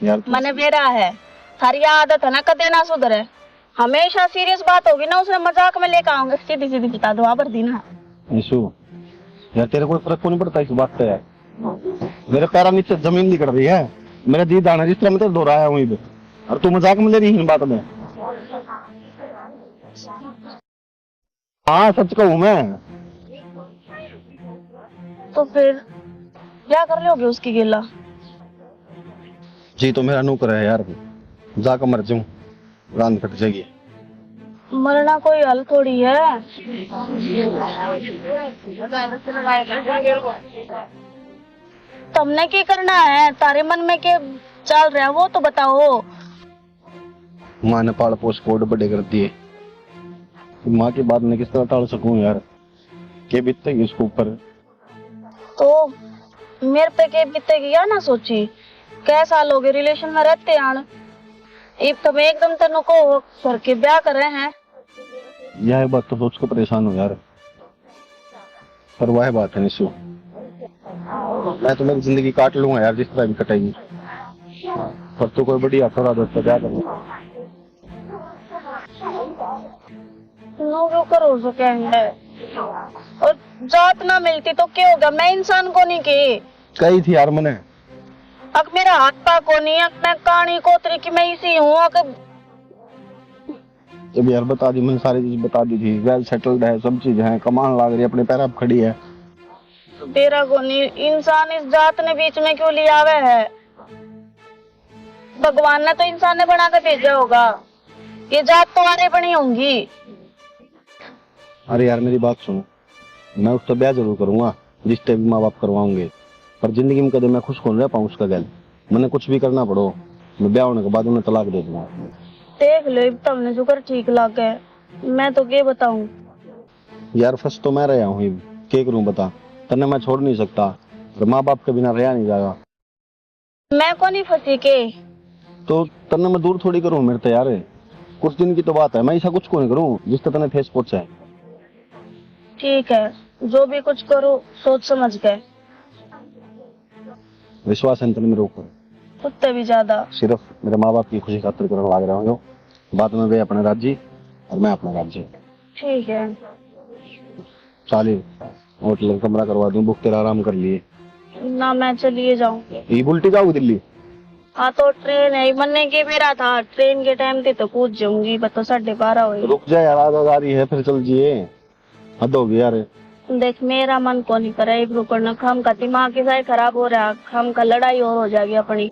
यार मैंने बेरा है, थारी आदत है ना कदे ना सुधरे, हमेशा सीरियस बात होगी ना उसने मजाक में लेकर आऊंगे। सीधी सीधी बता दो आबर दी ना। निशु यार तेरे को फर्क क्यों नहीं पड़ता इस बात पे यार? मेरे पैरों नीचे जमीन निकल रही है, मेरा जी दाना जिस तरह मैं तेरे दोहराया हूँ इधर, और तू मजाक में ले रही है इन बात में। हाँ सच कहूँ मैं। तो फिर क्या कर लोगे उसकी गिला? जी तो मेरा नौकर है यार, जाकर मर जाऊं, रात कट जाएगी। मरना कोई हल थोड़ी है। तुमने क्या करना है? तारे मन में क्या चल रहा है वो तो बताओ। माँ ने पाल पोस कोड बड़े कर दिए, माँ की बात मैं किस तरह टाल सकूं यार? के बीतेगी उसके ऊपर? तो मेरे पे के बीतेगी या ना सोची? कै साल हो गए रिलेशन में रहते आन, एक तुम एकदम तेनों को करके ब्याह कर रहे हैं। यह बात तो सोच कर परेशान हूँ यार, पर वह बात है निशु, मैं तो मेरी जिंदगी काट लूंगा यार जिस तरह भी कटेगी, पर तू कोई बड़ी अफरा दोस्त ब्याह कर। नो करो सकेंगे, और जात ना मिलती तो क्या होगा? मैं इंसान को नहीं की कही थी यार मैंने, अक मेरा हाथ पा को नहीं, अक मैं कहानी कोतरी की मैं इसी हूँ। अक जब यार बता दी मैंने, सारी चीज बता दी थी, वेल सेटल्ड है, सब चीज है, कमान लाग रही है, अपने पैर अब खड़ी है। तेरा को नहीं, इंसान इस जात ने बीच में क्यों लिया हुआ है? भगवान ने तो इंसान ने बना कर भेजा होगा, ये जात तुम्हारे बनी होंगी। अरे यार मेरी बात सुनो, मैं उससे ब्याह जरूर करूंगा जिससे भी माँ बाप करवाऊंगे, पर जिंदगी में कदे मैं खुश कौन रह पाऊँ उसका गैल। मैंने कुछ भी करना पड़ो, मैं ब्याह होने के बाद उन्हें तलाक दे दूंगा। देख लो तुमने जो कर ठीक लग है, मैं तो क्या बताऊं यार फंस तो मैं रहा हूँ, क्या करूँ बता? तन्ने मैं छोड़ नहीं सकता, और माँ बाप के बिना रहा नहीं जाएगा। मैं को नहीं फंसी के, तो तन्ने मैं दूर थोड़ी करूँ मेरे तैयार है, कुछ दिन की तो बात है, मैं ऐसा कुछ को नहीं करूँ जिससे तन्ने ठेस पहुंचे। ठीक है जो भी कुछ करो सोच समझ के। विश्वास है तन्ने मेरे ऊपर? कुत्ते भी ज्यादा। सिर्फ मेरे माँ बाप की खुशी खातिर करने लग रहा हूँ, बाद में वे अपने राज्य और मैं अपना राज्य। ठीक है चाली होटल कमरा करवा दूं बुक, तेरा आराम कर लिए ना, मैं चलिए जाऊं। ये उल्टी जाऊँ दिल्ली? हाँ तो ट्रेन है, बनने के मेरा था, ट्रेन के टाइम पे तो कूद जाऊंगी, बता 12:30 हुई। रुक जा यार, आधा जा रही है फिर चल जिए, हद होगी यार। देख मेरा मन को नहीं करे एक रुकना, हम का दिमाग के साथ खराब हो रहा, हम का लड़ाई और हो जाएगी अपनी।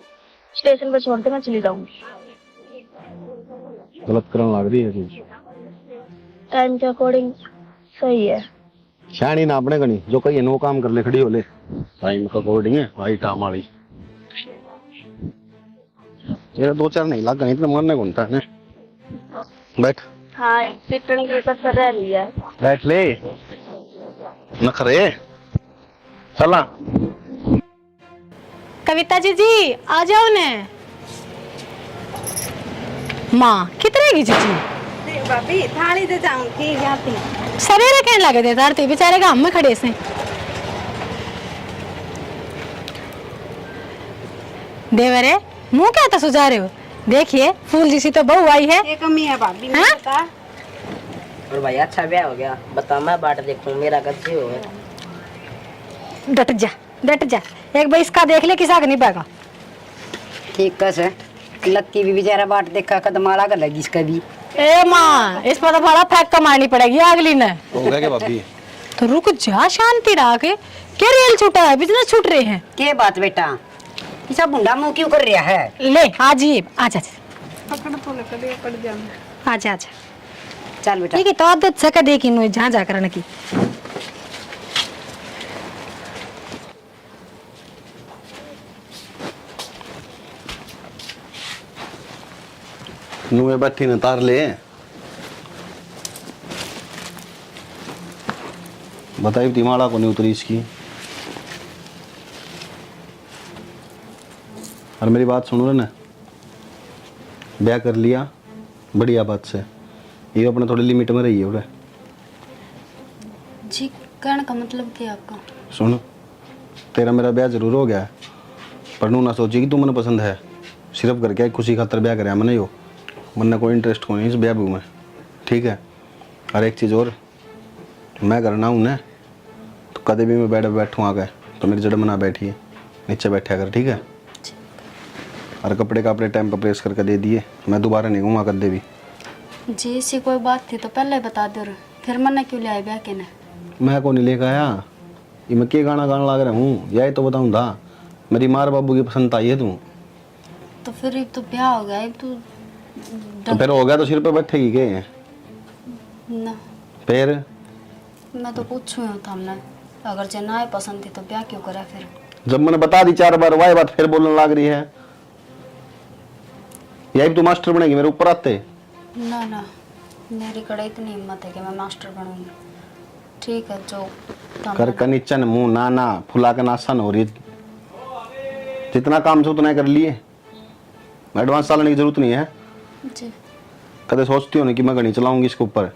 स्टेशन पे छोड़ के मैं चली जाऊंगी। गलत करने लग रही है चीज, टाइम के अकॉर्डिंग सही है। शानी ना अपने गणी जो कही नो काम कर ले, खड़ी हो ले, टाइम का अकॉर्डिंग है भाई टाम वाली। ये 2-4 नहीं लग गई तो मरने कौन था ने। बैठ। हाँ पिटने की कसर रह लिया। बैठ ले नखरे चला। कविता जी आ जाओ ने। माँ कितने की जीजी? भाभी थाली दे जाऊं की जाती सवेरे कहने लगे थे तारती बेचारे गांव में खड़े से। देवरे मुंह क्या था सुझा रहे हो? देखिए फूल जैसी तो बहू आई है। ये कमी है भाभी हाँ? बता। और भाई अच्छा ब्याह हो गया, बता मैं बाट देखूं मेरा कच्चे हो गया। डट जा एक बार इसका देख ले, किसा का नहीं पाएगा। ठीक है, लक्की भी बेचारा बाट देखा कदमाला कर लगी इसका भी। ए माँ इस पर तो बड़ा फेंक कमानी पड़ेगी अगली ने। हो गया क्या भाभी? तो रुक जा शांति रहा के, क्या रेल छूटा है, बिजनेस छूट रहे हैं। के बात बेटा, इसा बुंडा मुंह क्यों कर रहा है? ले आजी आजा पकड़ तो लकड़ी पड़ जाना। आजा आजा चल बेटा। ठीक है तो आदत सका देखी नु जहाँ जा करने की। नुए बैठी ने तार ले, बताई दिमाड़ा को नहीं उतरी इसकी। और मेरी बात सुनो ना, ब्याह कर लिया बढ़िया बात से, ये अपने थोड़ी लिमिट में रही है। जी कहने का मतलब क्या आपका? सुन तेरा मेरा ब्याह जरूर हो गया है, पर नू ना सोची कि तू मैंने पसंद है, सिर्फ करके खुशी खातर ब्याह कराया मैंने यो, वरना कोई इंटरेस्ट को नहीं इस ब्याह में, ठीक है? और एक चीज़ और, मैं करना हूँ ना तो कभी भी मैं बैठूँ आगे तो मेरी जड़ में ना बैठिए, नीचे बैठा कर, ठीक है? और कपड़े का अपने टाइम पर प्रेस करके दे दिए, मैं दोबारा नहीं घूमा कर दे भी। जी ऐसी कोई बात थी तो पहले बता दो, फिर मना क्यों ले आए ब्याह के ने? मैं को नहीं लेकर आया, ये मैं क्या गाना गाना लग रहा हूँ, यही तो बताऊँ था। मेरी मार बाबू की पसंद आई है तू, तो फिर अब तो ब्याह हो गया, अब तो फिर हो गया तो सिर पे बैठेगी के? ना फिर मैं तो पूछूं था हमने, अगर जे ना पसंद थी तो ब्याह क्यों करा फिर? जब मैंने बता दी 4 बार, वही बात फिर बोलने लग रही है। यही तू मास्टर बनेगी मेरे ऊपर आते? ना ना, मेरी कड़े इतनी हिम्मत है कि मैं मास्टर बनूंगी। ठीक है, जो कर का नीचा मुंह ना ना फुला के नासन हो रही, जितना काम से उतना कर लिए, एडवांस डालने की जरूरत नहीं है। जी कदे सोचती हो ना कि मैं घड़ी चलाऊंगी इसके ऊपर,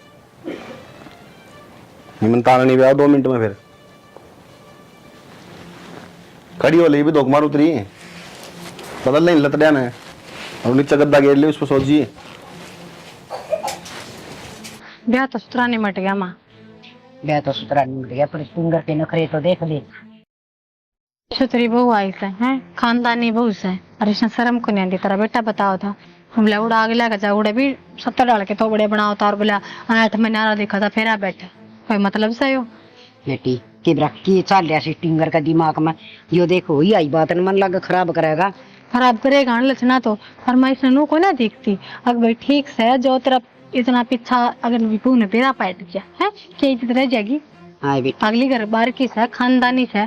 निमन ताल नहीं भी 2 मिनट में फिर खड़ी हो ली भी धोख मार उतरी, बदल नहीं लत डैन है और नीचे गद्दा घेर ली, उस पर सोचिए। ब्याह तो सुतरा नहीं मट गया माँ। ब्याह तो सुतरा नहीं मिल गया, पर फिंगर के नखरे तो देख ले। सुतरी बहू आई से हैं, खानदानी बहू से, और इसने शर्म को नहीं आती। तेरा बेटा बताओ था, हम उड़ा आगे लेकर जा, उड़े भी 70 डाल के थोबड़े बनाओ था, और बोला 8 महीना देखा था फिर आ बैठा, कोई मतलब से हो? बेटी कि की चल रहा सी टिंगर का दिमाग में, यो देखो ही आई बात मन लग खराब करेगा। खराब करेगा लचना तो, पर मैं इसने नू को ना दिखती। अगर भाई ठीक से जो तेरा इतना पीछा अगर विपू ने तेरा पैट दिया है, क्या इज्जत रह जाएगी? हाँ बेटी, अगली घर बार की से खानदानी से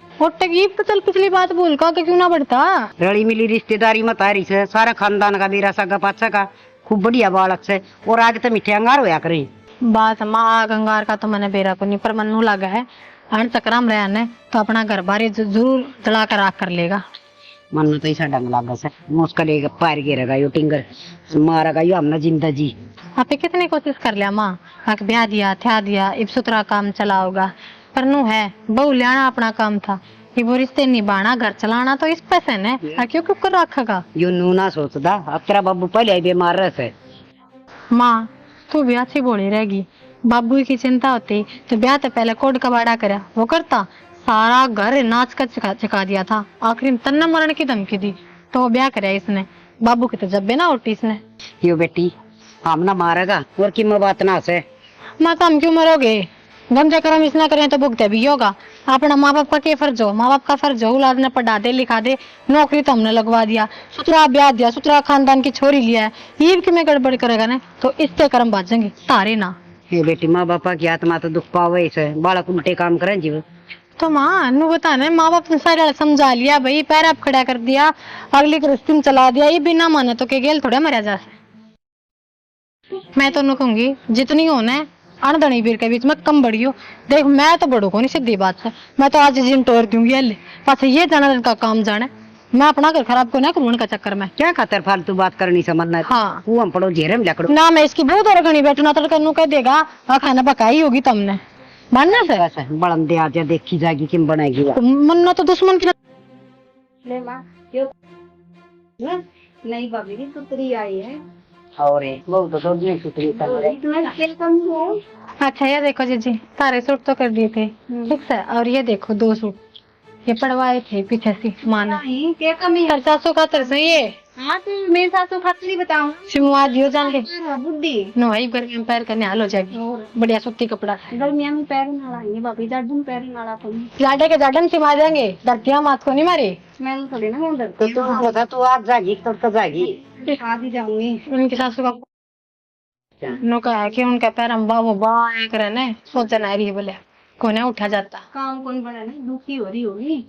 उठेगी तो चल पिछली बात बोल का क्यों ना बढ़ता। रली मिली रिश्तेदारी में तारी से सारा खानदान का मेरा सगा पाचा का खूब बढ़िया बालक से, और आगे तो मीठे अंगार होया करे। बात माँ गंगार का तो मैंने बेरा को नहीं, पर मनु लगा है अन चक्राम रहा ने तो अपना घर बार जरूर जला कर राख कर लेगा। मन तो ऐसा डंग लगा से मुस्कल एक पार गिरेगा यो टिंगर, मारेगा यो हमने जिंदा जी। आपे कितनी कोशिश कर लिया माँ, आके ब्याह दिया थ्या दिया, इब सुतरा काम चला होगा, पर नू है बहु लियाना अपना काम था, ये वो रिश्ते निभाना घर चलाना तो इस पैसे ने क्यों क्यों कर रखेगा? यो नू ना सोचता, अब तेरा बाबू पहले ही बीमार रहे। माँ तू भी अच्छी बोली रहेगी, बाबू की चिंता होती तो ब्याह तो पहले कोड कबाड़ा करा, वो करता सारा घर नाच कर चका दिया था, आखिरी में तन्ना मरण की धमकी दी तो वो ब्याह कराया इसने। बाबू की तो जब्बे ना उठी इसने। यो बेटी हम ना मारेगा और की बात ना से। माँ तो हम क्यों मरोगे, गंजा कर्म इसना करें तो भुगते भी होगा। अपना माँ बाप का क्या फर्ज हो, माँ बाप का फर्ज हो औलाद ने पढ़ा दे लिखा दे, नौकरी तो हमने लगवा दिया, सुतरा ब्याह दिया, सुतरा खानदान की छोरी लिया है, ये कि मैं गड़बड़ करेगा ना तो इसके कर्म बाजेंगे तारे ना। ये बेटी माँ बापा की आत्मा तो दुख पावे इसे, बालक उल्टे काम करें जीव। तो माँ नू बताना, माँ बाप ने सारा समझा लिया भाई, पैर आप खड़ा कर दिया, अगली गृहस्थी में चला दिया, ये बिना माने तो के गेल थोड़ा मरा जा। मैं तो नू कहूंगी जितनी हो ना अनदनी बीर के बीच में कम बड़ी हो। देख मैं तो बड़ू को नहीं, सीधी बात है, मैं तो आज जिन तोड़ दूंगी हल पास ये जाना का काम जाने, मैं अपना घर खराब को ना करूँ का चक्कर में। क्या खातर फालतू बात करनी समझना। हाँ वो हम पड़ो जेरे में लकड़ो ना, मैं इसकी बहुत और घनी बैठना तड़का नू कह देगा खाना पकाई होगी तुमने बनना से ऐसा बड़न दे आज देखी जाएगी किम बनाएगी। मन्ना तो दुश्मन की ले माँ यो नहीं भाभी की सुतरी आई है और बहुत तो दूर नहीं सुतरी कर रहे। तुम्हें तेल कम है। अच्छा ये देखो जीजी सारे सूट तो कर दिए थे ठीक है, और ये देखो 2 सूट ये पड़वाए थे पीछे से माँ ने। नहीं क्या कमी है? 700 का तरस है ये। हाँ तो मेरे सासू खाती बताऊँ सिमुआ दियो जान ले बुद्धि नो भाई गर्मी में पैर करने हाल हो जाएगी, बढ़िया सूती कपड़ा है। गर्मिया में पैर नाड़ाएंगे भाभी, जाडू पैर नाड़ा तो जाडे के जाडन सिमा देंगे, डरतिया मात को नहीं मारे। मैं तो थोड़ी ना डर तो तू बता तू आज जागी तो जागी। आज ही जाऊंगी। उनकी सासू का नो कहा है कि उनका पैर हम बाबू बाया करे ने सोचा ना रही बोले कोने उठा जाता। काम कौन बड़ा ना दुखी हो रही होगी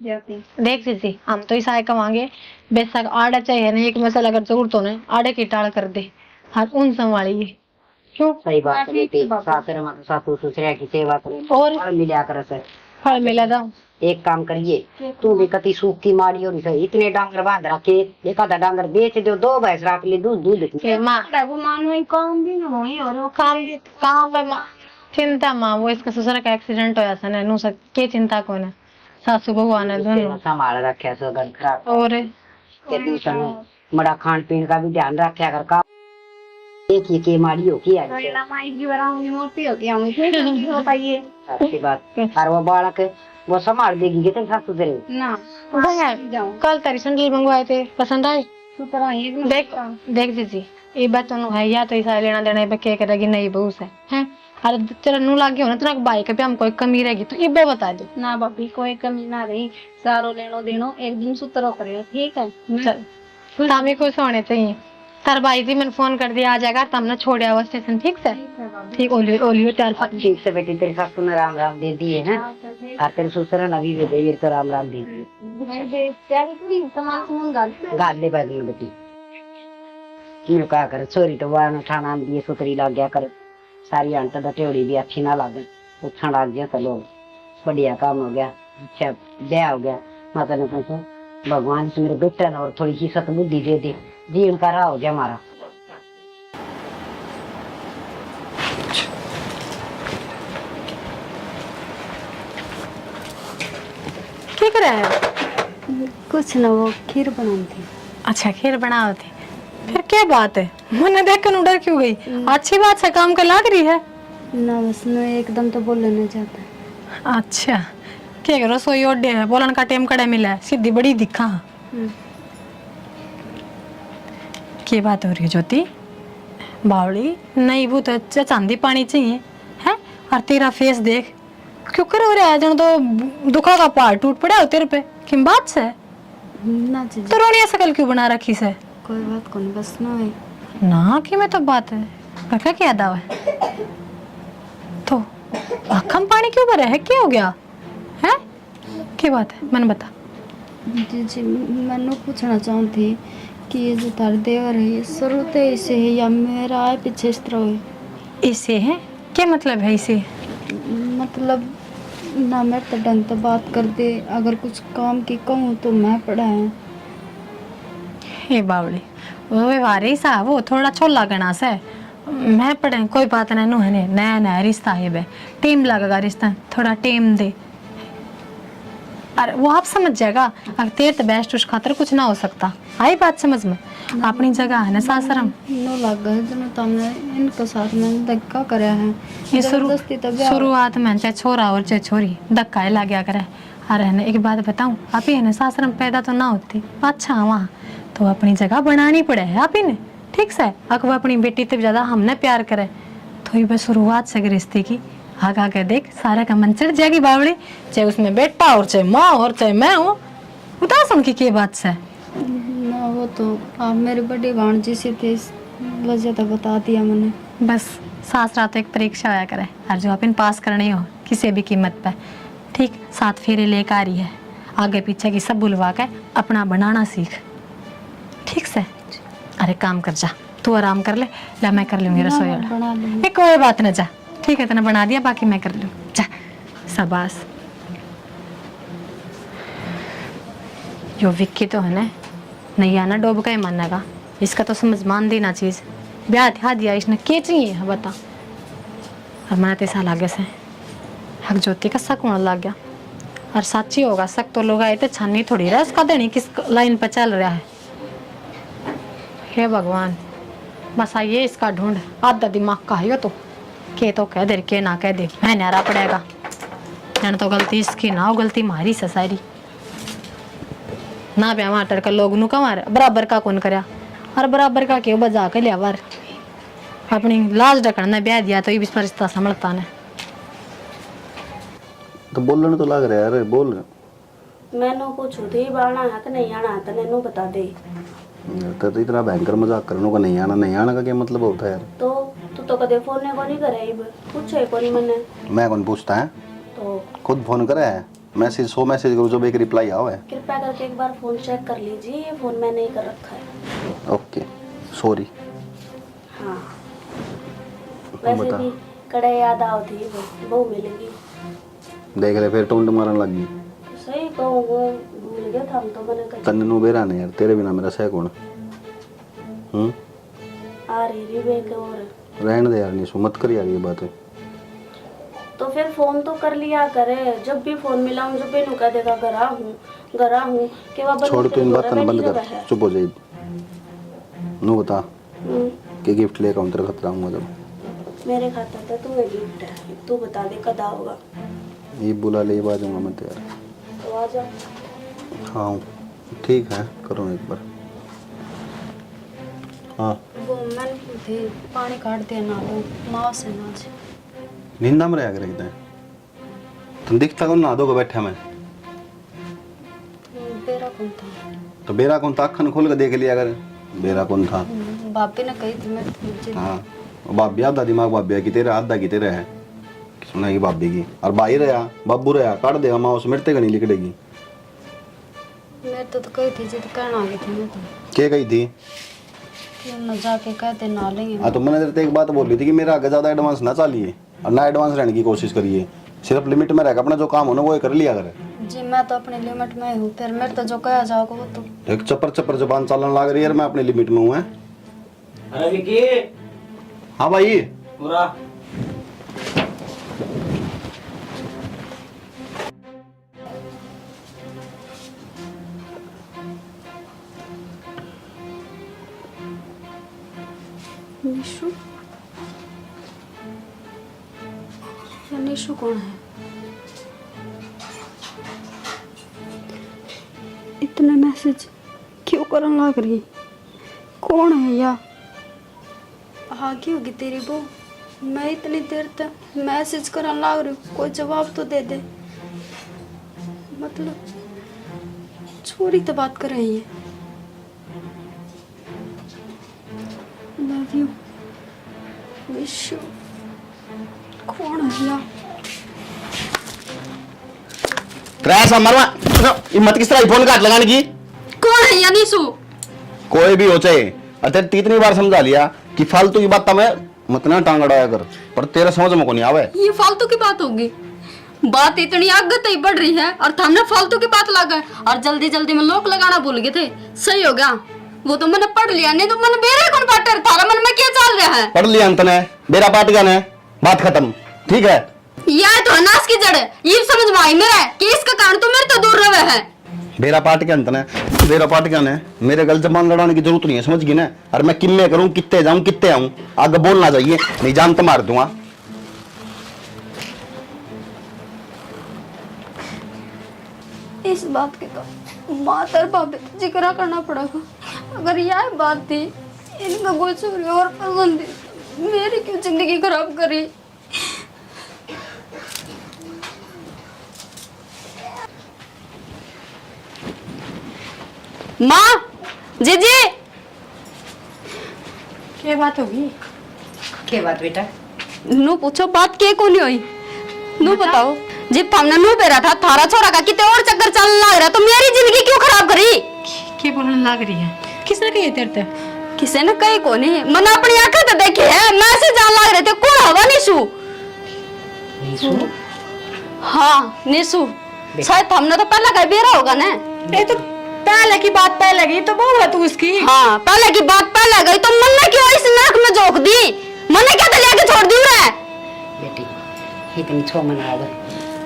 जाती। देख सीसी हम तो इस आय कमांगे, बेशक आड़ा चाहिए ना एक मसाला अगर जरूरत हो ना आड़े की टाल कर दे, हाथ उन संभालिए क्यों। सही बात है बेटी, सासरे में सासू ससुर की सेवा करें और मिला कर से फल मिला जाओ। एक काम करिए तू भी कति सूख की मारी और इतने डांगर बांध रखे, एक आधा डांगर बेच दो, 2 भैंस रख ले दूध माँ वो मानो काम भी ना होई और वो काम पे माँ चिंता माँ वो इसका ससुर का एक्सीडेंट होया था ना नू सब के चिंता कौन है, सासू भगवान है दोनों संभाल रखे सो घर खराब और बड़ा खान पीन का भी ध्यान रखा कर का एक ये के माड़ी हो की आई मेरा माई की बराबर मोटी हो गया मुझे बताइए आपकी बात। और वो बालक वो संभाल देगी कि तेरे सासू तेरे ना जाओ कल तेरी सैंडल मंगवाए थे, पसंद आए? सुतरा ही देख देख दीदी, ये बात तो है या तो ऐसा लेना देना पे क्या करेगी नहीं बहू से हैं। अरे तेरा नू लागे हो ना तेरा भाई के पे हम कोई कमी रहेगी तो ये बता दे। ना भाभी कोई कमी ना रही, सारो लेनो देनो एक दिन सुतरो करेगा, ठीक है? चल हमें खुश होने चाहिए। तार भाई थी मैंने फोन कर दिया आ जाएगा, तब ना छोड़ आओ स्टेशन, ठीक से? ठीक ओलियो ओलियो चल ठीक से बेटी तेरे सासू ने राम राम दे दिए हैं और तेरे ससुर ने अभी भी दे तो राम राम दे दिए। सामान गाल दे बैठ बेटी क्यों क्या कर चोरी तो वाह ठाणा दिए सुतरी लग गया कर सारी अंत टेड़ी भी अच्छी ना लगे उछण लग गया तो लोग बढ़िया काम हो गया, अच्छा ब्याह हो गया। माता ने पूछा भगवान से मेरे बेटे ने और थोड़ी सी सतबुद्धि दे दे, जीवन का राह हो गया हमारा। क्या कर रहा है? कुछ ना, वो खीर बनाई थी। अच्छा खीर बनाओ थे, फिर क्या बात है? मैंने देख कर डर क्यों गई? अच्छी बात से काम कर लग रही है ना, बस मैं एकदम तो बोलना नहीं चाहता। अच्छा क्या करो सोई ओडे है बोलन का टाइम कड़ा मिला है सीधी बड़ी दिखा। क्या बात हो रही है ज्योति? बावड़ी नहीं वो तो चांदी पानी चाहिए है और तेरा फेस देख क्यों कर हो रहा है जन तो दुखा का पहाड़ टूट पड़ा हो तेरे पे किम बात से? ना जी तो रोनिया सकल क्यों बना रखी से? कोई बात कौन, बस ना है ना कि मैं तो बात है काका क्या दावा है तो आँखों में पानी क्यों भरा है? क्या हो गया है? क्या बात है मैंने बता। जी जी मैंने पूछना चाहती कि ये जो तार देवर है ये शुरू से ऐसे है या मेरा आए पीछे इस तरह है? इसे है क्या मतलब है इसे? मतलब ना मेरे तो ढंग से बात कर दे, अगर कुछ काम की कहूँ तो मैं पड़ा है। हे बावड़ी वो व्यवहार ही सा वो थोड़ा छोला गना से मैं पढ़े कोई बात नहीं नु है ने नया नया रिश्ता है बे टीम लगेगा रिश्ता थोड़ा टीम दे और वो आप समझ जाएगा। अगर तेरे तो बेस्ट उस खातर कुछ ना हो सकता आई बात समझ में अपनी जगह है ना सासरम नो लग गए जो तुमने इनके साथ में धक्का कराया है ये जबरदस्ती तो ब्याह शुरुआत में चाहे छोरा और चाहे छोरी धक्का ही लग गया करे। अरे है ना एक बात बताऊं आप ही है ना सासरम पैदा तो ना होती अच्छा वहाँ तो अपनी जगह बनानी पड़े है आप ही ने ठीक से अगर अपनी बेटी तो ज्यादा हमने प्यार करे तो ये बस शुरुआत से रिश्ते की आगे आगे देख सारा का मन चढ़ जाएगी बावड़ी चाहे उसमें बेटा और चाहे माँ और चाहे मैं हूँ बता सुन की क्या बात से ना। वो तो आप मेरी बड़ी भांजी सी थे इस वजह तो बता दिया मैंने। बस सास रात एक परीक्षा होया करे और जो अपन पास करनी हो किसी भी कीमत पे ठीक 7 फेरे लेकर आ रही है आगे पीछे की सब बुलवा के अपना बनाना सीख ठीक से। अरे काम कर जा तू आराम कर ले मैं कर लूंगी रसोई बना लूंगी। ये कोई बात ना जा ठीक है तने बना दिया बाकी मैं कर लूँ जा शाबाश। यो विक्की तो है ना नहीं आना डूब का ही मानेगा इसका तो समझ मान देना चीज ब्याह था दिया इसने क्या चाहिए है बता। और मैंने तेसा लागे से हक ज्योति का शक होने लग गया और सच्ची होगा शक तो लोग आए थे छानी थोड़ी रहा उसका देनी किस लाइन पर चल रहा है। हे भगवान बस आइए इसका ढूंढ आधा दिमाग का है तो के तो कह दे के ना कह दे मैं नारा पड़ेगा जन तो गलती इसकी ना हो गलती मारी से सारी ना ब्याह माटर का लोग नु कमार बराबर का कौन करया और बराबर का क्यों बजा के लिया बार अपनी लाज ढकन ने ब्याह दिया तो ये भी रिश्ता संभलता ने तो बोलने तो लग रहा है यार बोल मैंने पूछू थी आना है कि नहीं आना है तो नैनू बता दे। तो इतना भयंकर मजाक करने को नहीं आना का क्या मतलब होता है यार? तो तू तो कदे फोन ने को नहीं करे इब पूछे को नहीं मैंने मैं कौन पूछता है तो खुद फोन करे है मैसेज 100 मैसेज करो जब एक रिप्लाई आओ है। कृपया करके एक बार फोन चेक कर लीजिए ये फोन मैंने ही कर रखा है। Okay sorry. हाँ वैसे भी कड़े याद आओ थी वो मिलेगी देख ले फिर टोंड मारने लग गई। सही कहूँ भूल गया था हम तो मैंने कहा तन्ने नु बेरा नहीं यार तेरे बिना मेरा सह कौन आ रही बेक और रहने दे यार नहीं मत कर यार ये बात है। तो फिर फोन तो कर लिया करे जब भी फोन मिला हूँ जब भी नु कह देगा गरा हूँ कि वह छोड़ तू इन बातों बंद कर चुप हो जाए। नु बता के गिफ्ट लेकर आऊं तेरे खतरा हूँ जब मेरे खाता था तुम्हें गिफ्ट है, तू बता दे कदा होगा। ये बुला ले बाजूंगा मैं तो यार। तो आ जाओ। हाँ ठीक है, करो एक बार। हाँ वो मैंने पूछे पानी काट दिया ना लो माँ से ना से नींदा में रहा कर एकदम तुम दिखता कौन ना दो को बैठा मैं बेरा कौन था। तो बेरा कौन था, अखन खोल के देख लिया अगर बेरा कौन था। बापी ने कही थी मैं मुझे हाँ वो बाबी आधा दिमाग बाबी की तेरा आधा की तेरा है सुना की बाबी की और भाई रहा बाबू रहा काट देगा माँ उस मिटते का नहीं लिखड़ेगी। मैं तो कही थी जिद कहना आ गई थी मैं तो क्या कही थी? कि हम न जाके कहते ना लेंगे। हाँ तो मैंने तेरे एक बात बोली थी कि मेरा आगे ज्यादा एडवांस ना चाहिए और ना एडवांस रहने की कोशिश करिए, सिर्फ लिमिट में रहकर अपना जो काम हो ना वो कर लिया करे। जी मैं तो अपनी लिमिट में हूँ, फिर मेरे तो जो कहा जाओगे वो तो एक चप्पर चप्पर जबान चलन लग रही है, मैं अपनी लिमिट में हूँ। अरे विकी हाँ भाई पूरा निशु या निशु कौन है? इतने मैसेज क्यों करने लग रही? कौन है या आगे होगी तेरी बहू? मैं इतनी देर तक मैसेज करने लग रही हूँ, कोई जवाब तो दे दे। मतलब छोरी तो बात कर रही है। Love you wish you. कौन है या? क्रैश मरवा हिम्मत किस तरह फोन काट लगाने की? कौन है या निशु? कोई भी हो चाहे, अरे कितनी बार समझा लिया कि फालतू की बात मैं मत ना टांग अड़ाया कर, पर तेरे समझ में को नहीं आवे। ये फालतू की बात होगी? बात इतनी आगे तक बढ़ रही है और हमने फालतू की बात लगा और जल्दी जल्दी में लोग लगाना भूल गए थे। सही हो गया, वो तो मैंने पढ़ लिया, नहीं तो मैंने बेरे कौन पाटर थारा मन में क्या चल रहा है? पढ़ लिया अंत ने बेरा पाट गया ने, बात खत्म। ठीक है यह तो अनाज की जड़ है, ये समझ में आई मेरे कि इसका कारण तो मेरे तो दूर रहे है। बेरा पाट के अंत ने बेरा पाट गया ने, मेरे गल जबान लड़ाने की जरूरत नहीं है, समझ गई ना? और मैं किन्ने करूं, कितने जाऊं, कितने आऊं, आगे बोलना चाहिए, नहीं जान तो मार दूंगा। इस बात के तो माता और बाप जिक्र करना पड़ेगा। अगर यह बात थी इनका कोई चोरी और पसंद थी, मेरी क्यों जिंदगी खराब करी? माँ जीजी क्या बात होगी? क्या बात बेटा? नू पूछो बात के को नहीं हुई? नू बताओ जिब हमने नू पेरा था थारा छोरा का कितने और चक्कर चलने लग रहा, तो मेरी जिंदगी क्यों खराब करी? क्या बोलने लग रही है? किसने कही तेरे ते? किसी ने कही को नहीं, मैंने अपनी आंखें तो देखी है। मैं से जान लग रहे थे कौन होगा निशु? निशु? हाँ निशु, शायद हमने तो पहले कहीं बेरा होगा ना। ये तो पहले की बात पहले गई, तो बहू है तू उसकी। हाँ पहले की बात पहले गई, तो मन ने क्यों इस नरक में झोंक दी? मन ने क्या लेके छोड़ दी रे? बेटी इतनी छो मना आवे,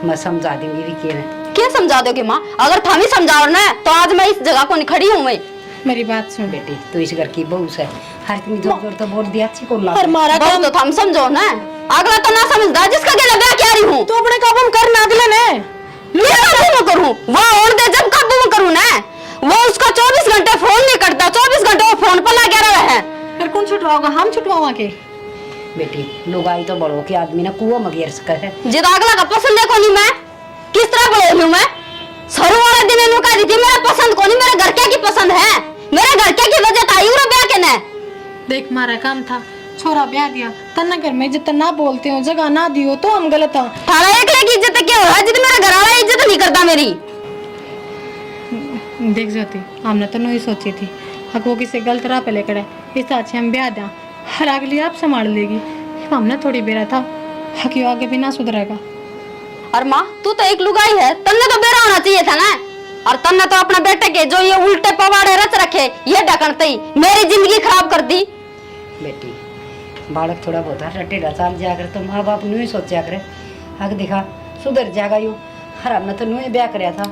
मैं समझा दूंगी भी क्या है। क्या समझा दोगे माँ? अगर थामी समझाओ ना तो आज मैं इस जगह को नहीं खड़ी हूँ। मैं मेरी बात सुन बेटी, तू इस घर की बहू से हर इतनी जोर जोर तो बोल दिया, अच्छी को ला और मारा बस काम तो थम समझो ना, अगला तो ना समझदा जिसका गला ब्याह क्या रही हूँ। तो अपने काबू में करना अगले ने। मैं काबू में करूँ वो और दे, जब काबू में करूँ ना वो उसका 24 घंटे फोन नहीं करता, 24 घंटे वो फोन पर लगा रहा है। फिर कौन छुटवाओगा? हम छुटवावा के? बेटी लुगाई तो बड़ो के आदमी ना कुआं में गिर सके है। जिद अगला का पसंद देखो नहीं, मैं किस तरह बोल रही हूँ? मैं सरू वाले दिन इन्हों कह दी थी मेरा पसंद को नहीं, मेरे घर क्या की पसंद है, मेरे घर क्या की वजह आई उरा ब्याह के ने। देख मारा काम था, छोरा ब्याह दिया, तन्ना घर में जितना ना बोलते हो, जगह ना दियो तो हम गलत हैं। थारा एक की इज्जत क्या हो रहा है जिद मेरा घर वाला इज्जत नहीं करता मेरी? देख जाती हमने तो नहीं सोची थी, अगर वो किसी गलत राह पे लेकर इस अच्छे हम ब्याह दें, हर अगली आप संभाल लेगी। हमने थोड़ी बेरा था, हकी आगे भी ना सुधरेगा। और माँ तू तो एक लुगाई है, तन्ने तो बेरा होना चाहिए था ना। और तन्ने तो अपने बेटे के जो ये उल्टे पवाड़े रच रखे ये ढकनते ही मेरी जिंदगी खराब कर दी। बेटी बालक थोड़ा बहुत रटेड़ा चाल जाया करे तो माँ बाप नहीं सोचा करे, आगे देखा सुधर जाएगा यू। हर हमने तो नहीं ब्याह कराया था,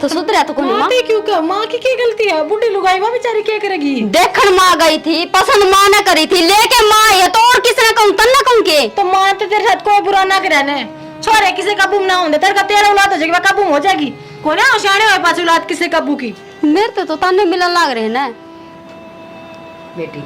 तो सुधरा तो कोनी माँ माँ क्यों क्या माँ की क्या गलती है? बुढ़ी लुगाई माँ बेचारी क्या करेगी? देखन माँ गई थी, पसंद माँ ने करी थी, लेके माँ ये तो और किसने कहूँ तन ना कहूँ के तो माँ तो तेरे साथ कोई बुरा ना करे ने छोरे किसी काबू में ना होंगे तेरे का तेरा औलाद हो जाएगी वह काबू में हो जाएगी कोई ना होशियारे हो पास औलाद किसी काबू की मेरे तो ताने मिलन लग रहे ना बेटी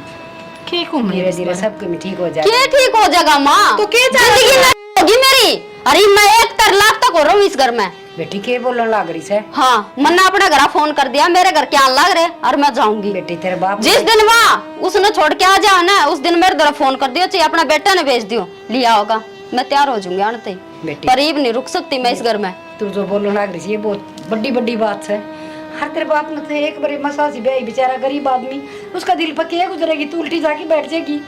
ठीक हूँ मैं धीरे धीरे सब कुछ ठीक हो जाए। क्या ठीक हो जाएगा माँ? तो क्या जिंदगी में होगी मेरी? अरे मैं 1 लाख तक हो रहा हूँ इस घर में। बेटी के बोलने लग रही से? हाँ मन्ना अपने घर फोन कर दिया मेरे घर क्या लग रहे और मैं जाऊंगी। बेटी तेरे बाप जिस दिन वहाँ उसने छोड़ के आ जाओ ना उस दिन मेरे तरफ फोन कर दियो चाहे अपना बेटा ने भेज दियो लिया होगा मैं तैयार हो जाऊंगी आने बेटी करीब नहीं रुक सकती मैं इस घर में। तू जो बोलने लग रही है बहुत बड़ी बड़ी बात है। हर तेरे बाप ने तो एक बार मसाज ब्याही बेचारा गरीब आदमी उसका दिल पर क्या गुजरेगी तू उल्टी जाके बैठ जाएगी।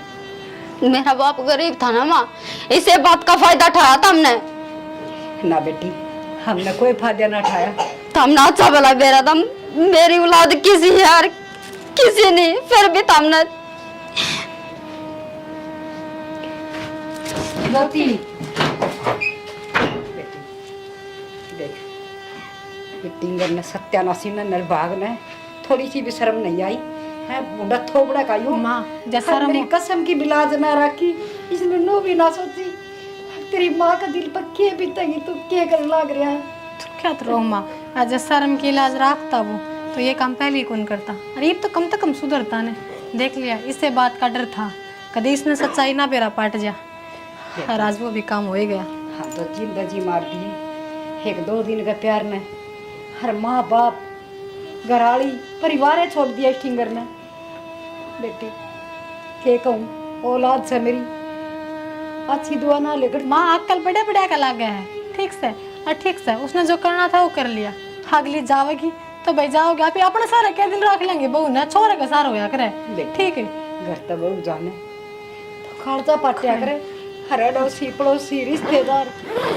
मेरा बाप गरीब था ना माँ इसे बात का फायदा उठाया था हमने। ना बेटी हमने कोई फायदा ना उठाया। हमने अच्छा भला मेरा दम मेरी औलाद किसी है और किसी नहीं फिर भी हमने बेटी देख टिंगर ने सत्यानाशी ने निर्भाग ने थोड़ी सी भी शर्म नहीं आई है बूढ़ा थोबड़ा का यूं माँ जैसा मेरी कसम की बिलाज ना रखी इसने नो भी ना सोची तेरी माँ का दिल पर क्या बीतेगी तू क्या कर लाग रहा है। क्या तो माँ आज शर्म की इलाज रखता वो तो ये काम पहले ही कौन करता अरे ये तो कम से कम सुधरता ने देख लिया इससे बात का डर था कभी इसने सच्चाई ना बेरा पाट जा और आज वो भी काम हो ही गया। हम तो जिंदगी मार दिए 1-2 दिन का प्यार में हर माँ बाप घराड़ी परिवार है छोड़ दिया टिंगर ने। बेटी क्या कहूँ औलाद से मेरी अच्छी दुआ ना लेकर माँ आजकल बड़े बड़े का लग गया है ठीक से और ठीक से उसने जो करना था वो कर लिया अगली जाओगी तो भाई जाओगे आप अपने सारे क्या दिन रख लेंगे बहू ना छोरे का सारा होया करे ठीक है घर तक बहू जाने तो खर्चा पाटिया करे हर अड़ोसी पड़ोसी रिश्तेदार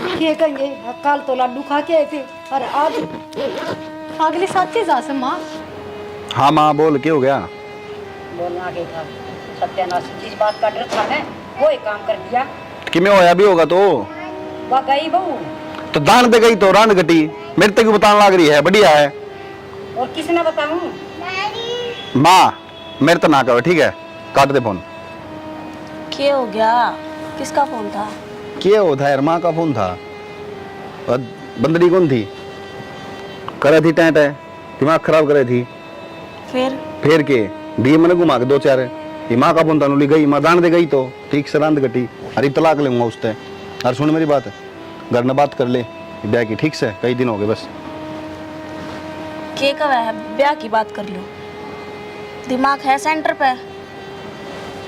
क्या कहेंगे कल तो लड्डू खा के आए थे और आज अगली साथी जा से माँ। हाँ माँ बोल क्या हो गया? बोलना के था सत्यानाश जिस बात का डर था ना वो ही काम कर दिया कि मैं होया भी होगा तो वह गई बहू तो दान दे गई तो रान घटी मेरे तक बताने लग रही है बढ़िया है। और किसने बताऊं माँ मेरे तो ना करो ठीक है काट दे फोन। क्या हो गया किसका फोन था? क्या होता है यार माँ का फोन था और बंदरी कौन थी करे थी टेंट है दिमाग खराब करे थी फिर के दिए मैंने घुमा के 2-4 ये माँ का फोन था नुली गई माँ दान दे गई तो ठीक से रांध घटी अरे तलाक लूंगा उससे। और सुन मेरी बात घर में बात कर ले ब्याह की ठीक से कई दिन हो गए बस के कब है ब्याह की बात कर लो दिमाग है सेंटर पे।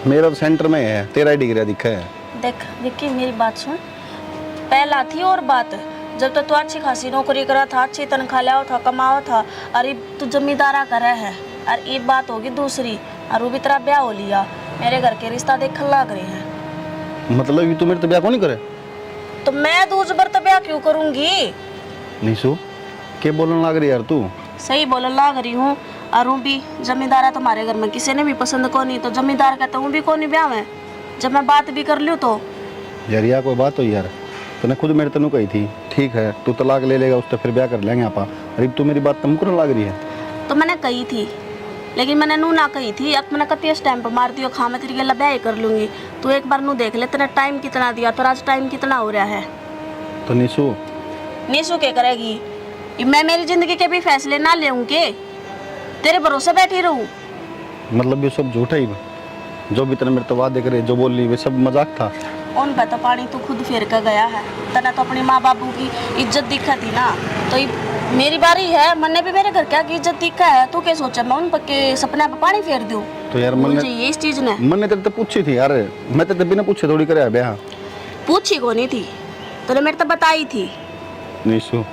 मेरा तो सेंटर में है तेरा ही डिग्री दिखा है। देख विक्की मेरी बात सुन पहला थी और बात जब तक तू अच्छी खासी नौकरी करा था अच्छी तनख्वाह लिया था कमावा था अरे तू जमींदारा करे है और ये बात होगी दूसरी और वो भी तेरा ब्याह हो लिया मेरे घर के रिश्ता देखने लग रहे हैं। मतलब ये तू मेरे तो ब्याह को नहीं करे तो मैं दूज बर तो ब्याह क्यों करूंगी? निशु क्या बोलने लग रही यार तू? सही बोलने लग रही हूँ और हूँ भी जमींदार है तुम्हारे घर में किसी ने भी पसंद को नहीं तो जमींदार कहता हूँ भी कौन ब्याह में जब मैं बात भी कर लूँ तो यार या कोई बात हो यार तूने खुद मेरे तनु कही थी ठीक है तू तलाक ले लेगा उससे फिर ब्याह कर लेंगे आप अरे तू मेरी बात तम करने लग रही है। तो मैंने कही थी लेकिन मैंने नू ना कही थी अब मैंने कती स्टैम्प मार दियो खा मैं तेरी गला ब्याह ही कर लूंगी तू एक बार नू देख ले तेरा टाइम कितना दिया तो आज टाइम कितना हो रहा है। तो निशु निशु क्या करेगी मैं मेरी जिंदगी के भी फैसले ना लेऊंगी तेरे भरोसे बैठी रहूं? मतलब ये सब झूठा ही जो भी तेरे मेरे तो वादे करे जो बोल ली वे सब मजाक था। उन पे तो पानी तू खुद फेर कर गया है तना तो अपने माँ बापू की इज्जत दिखा थी ना तो मेरी बारी है मैंने भी मेरे घर क्या की इज्जत दिखा है तू क्या सोचा मैं उन के सपने पे पानी फेर दूं? तो यार मुझे ये इस चीज ने मैंने तेरे तो पूछी थी यार मैं तेरे बिना पूछे थोड़ी करे ब्याह पूछी को नहीं थी तूने मेरे तो बताई थी। निशु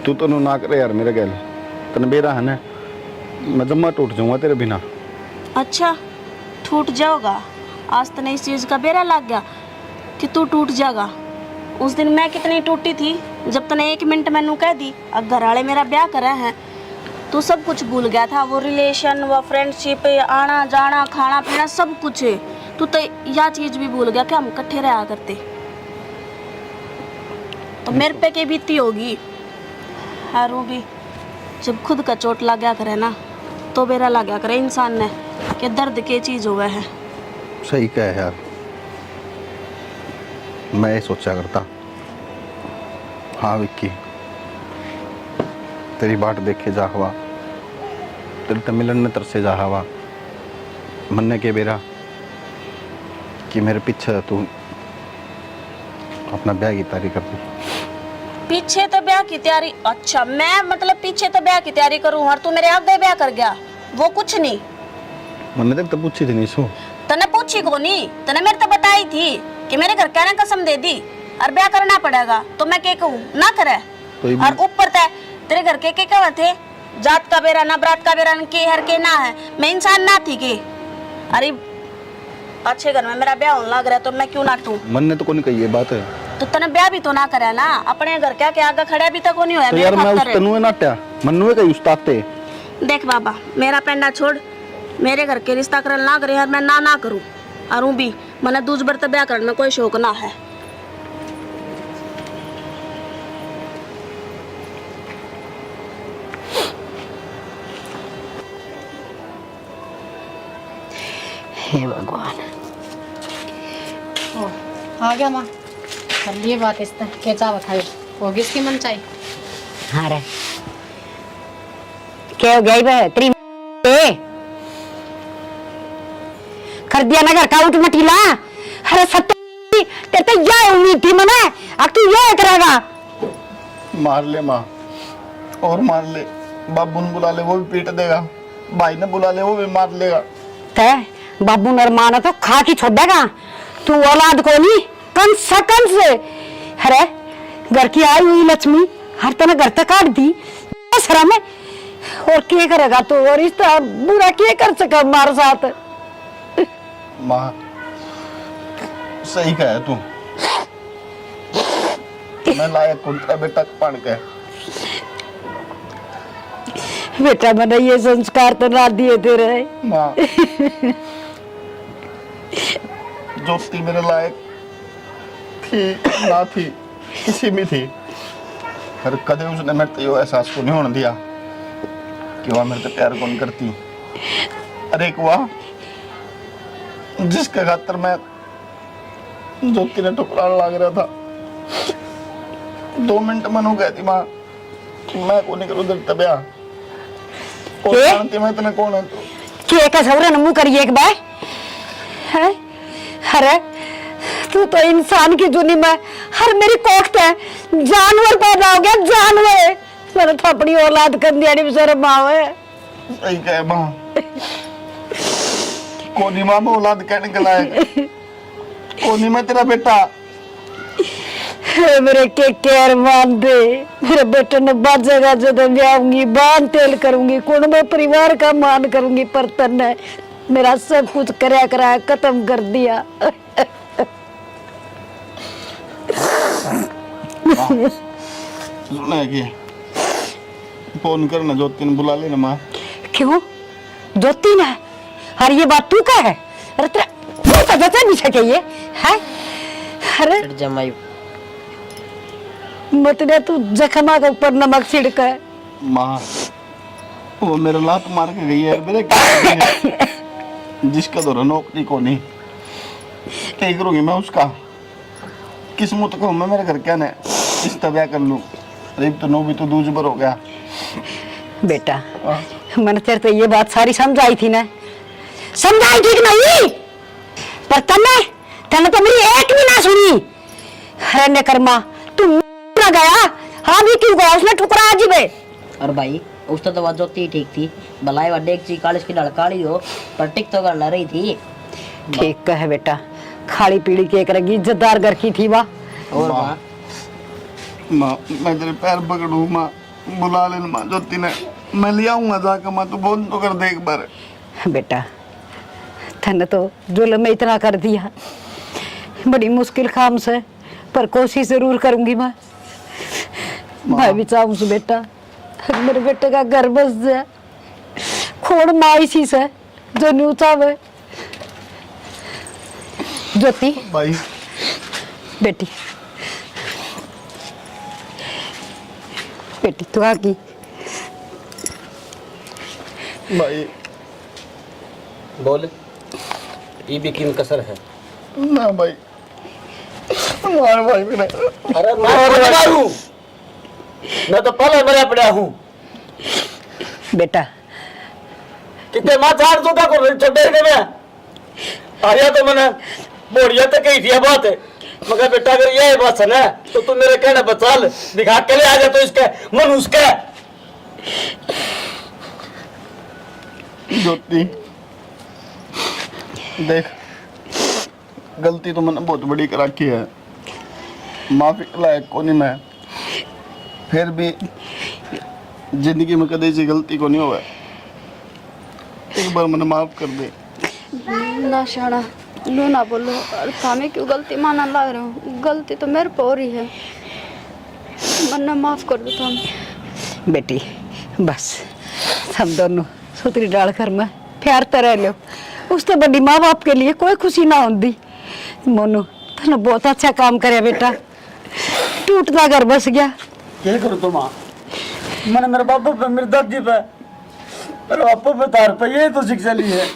तू तो ना करे यार मेरे गैल तने बेरा है ना मैं जम्मा टूट जाऊंगा तेरे बिना। अच्छा टूट जाओगा आज तने इस चीज का बेरा लग गया कि तू टूट जाएगा। उस दिन मैं कितनी टूटी थी जब तने 1 मिनट मैनू कह दी अब घर वाले मेरा ब्याह करे हैं तू सब कुछ भूल गया था वो रिलेशन वो फ्रेंडशिप आना जाना खाना पीना सब कुछ तू तो यह चीज भी भूल गया कि हम इकट्ठे रहा करते तो मेरे पे क्या बीती होगी। हारू भी जब खुद का चोट लग गया करे ना तो बेरा लग गया करे इंसान ने कि दर्द के चीज हुआ है। सही कहे यार, मैं ये सोचा करता। हाँ विक्की, तेरी बाट देखे जा हवा, तेरे तो मिलन ने तरसे जा हवा, मन्ने के बेरा कि मेरे पीछे तू अपना ब्याह की तैयारी कर दी। पीछे तो ब्याह की तैयारी? अच्छा, मैं मतलब पीछे तो ब्याह की तैयारी करूं और तू मेरे आगे ब्याह कर गया? वो कुछ नहीं। मन्ने तक तो पूछी थी निशु। तने पूछी को नहीं, तने मेरे तो बताई थी कि मेरे घर कहने कसम दे दी और ब्याह करना पड़ेगा, तो मैं क्या कहूँ ना करे। तो और ऊपर तेरे घर के क्या थे, जात का बेरा ना बरात का बेरा के हर के ना है, मैं इंसान ना थी के। अरे अच्छे घर में मेरा ब्याह होने लग रहा है तो मैं क्यों नाटूं? मन ने तो कोई कही ये बात है। तो तने ब्याह भी तो ना करे ना, अपने घर क्या के आगे खड़े भी तक नहीं होया। तो यार मैं उस तनुए नाट्या मन्नुए कही उस्ताते। देख बाबा, मेरा पेंडा छोड़, मेरे घर के रिश्ता करल ना करे यार, मैं ना करूं। और भी मने दूज बर ब्याह करने कोई शौक ना है। हे भगवान। ओ, आ गया माँ, कर लिए बात इसने क्या चावा खाई होगी इसकी मन चाहिए। हाँ रे, क्या हो गई बे तेरी कर दिया ना घर का उठ मटीला। अरे सत्य तेरे तो यह उम्मीद थी मने, अब तू ये करेगा। मार ले माँ, और मार ले, बाबू ने बुला ले वो भी पीट देगा, भाई ने बुला ले वो भी मार लेगा। ते बाबू नरमाना तो खा के छोड़ देगा, तू औलाद को नहीं कम सकन से। अरे घर की आई हुई लक्ष्मी हर तना घर तक काट दी सरा में, और क्या करेगा तू? और इस तरह बुरा क्या कर सका हमारे साथ? माँ सही कहा तू, मैं लायक कुंता बेटा पढ़ के। बेटा मैंने ये संस्कार तो ना दिए तेरे। माँ ज्योति मेरे लायक थी ना थी, किसी भी थी, पर कदे उसने मेरे तो ये एहसास को नहीं होने दिया कि वह मेरे से प्यार कौन करती। अरे एक वह जिसके खातर मैं ज्योति ने ठुकराने लग रहा था, 2 मिनट मन हो गए थी माँ, मैं को नहीं करूँ दिल तबिया और जानती मैं इतने कौन है तू? क्या का सवरे नमू करिए एक बार है? अरे तू तो इंसान की जुनी में हर मेरी कोख्त है, जानवर पैदा हो गया जानवर। मैंने तो अपनी औलाद कर दिया नहीं शर्म आवे। सही कहे माँ, कोनी माँ में औलाद कहने के लायक, कोनी मैं तेरा बेटा। मेरे के केयर मान दे, मेरे बेटे ने बाजेगा जब ब्याऊंगी, बांध तेल करूंगी, कुण में परिवार का मान करूंगी, पर तन्ने मेरा सब कुछ कराया खत्म कर दिया। सुना है कि फोन करना ज्योति ने बुला लेना माँ। क्यों ज्योति ने? अरे ये बात तू का है? अरे तेरा पता नहीं सके ये है? अरे जमाई मतलब तू जखमा के ऊपर नमक छिड़का है। माँ वो मेरा लात मार के गई है, मेरे क्या जिसका तो नौकरी को नहीं, क्या करूँगी मैं उसका? किस्मत को मैं मेरे घर क्या ने इस तब्या कर लूँ। अरे तो नो भी तो दूज बर हो गया बेटा। मैंने तेरे तो ये बात सारी समझाई थी ना, समझाई ठीक नहीं, पर तने तो मेरी एक भी ना सुनी। अरे ने कर्मा तू ना गया, हाँ भी क्यों गया? उसने ठुकरा आज बे। और भाई उसका तो बात होती ठीक थी, भलाई वड्डे एक चीज कालिश की लड़काड़ी हो पर टिक तो करना रही थी। ठीक है बेटा, खाली पीड़ी के करेगी, इज्जतदार घर की थी वाह। और माँ माँ मैं तेरे पैर पकड़ू माँ, बुला लेना माँ ज्योति ने, मैं ले आऊंगा जाकर माँ, तू फोन तो कर दे एक बार। बेटा तने तो जुल्म में इतना कर दिया, बड़ी मुश्किल काम से, पर कोशिश जरूर करूंगी मैं भी चाहूँ बेटा मेरे बेटे का घर बस जाए, खोड़ माँ इसी से जो न्यू चाहे। ज्योति भाई बेटी बेटी तू आ गई। भाई बोल, ये भी किन कसर है ना भाई, मार भाई मैंने। अरे मैं मारूं, मैं तो पहले मरा पड़ा हूँ। बेटा कितने माँ चार तो का कर छोटे ने में आया तो मैंने बोरिया तो कही थी बात है, मगर बेटा अगर ये बात है ना तो तू मेरे कहने पर चल, दिखा के ले आ जा तो इसके मन उसके। ज्योति देख, गलती तो मैंने बहुत बड़ी कर रखी है, माफी के लायक को नहीं मैं, फिर भी जिंदगी में कदे ऐसी गलती को नहीं हुआ, एक बार मैंने माफ कर दे। ना शाना नो ना बोलो, और थामे क्यों गलती माना लग रहे हो? गलती तो मेरे पर हो रही है, मन्ना माफ कर दो थाम। बेटी बस हम दोनों सुतरी डाल कर मैं प्यारते रह लो, उस तो बड़ी माँ बाप के लिए कोई खुशी ना होती। मोनू तूने बहुत अच्छा काम करे बेटा, टूटता घर बस गया। क्या करूँ तो माँ, मैंने मेरे बापू पे, मेरे दादी पे, मेरे बापू पे, तार पे, ये तो शिक्षा ली है।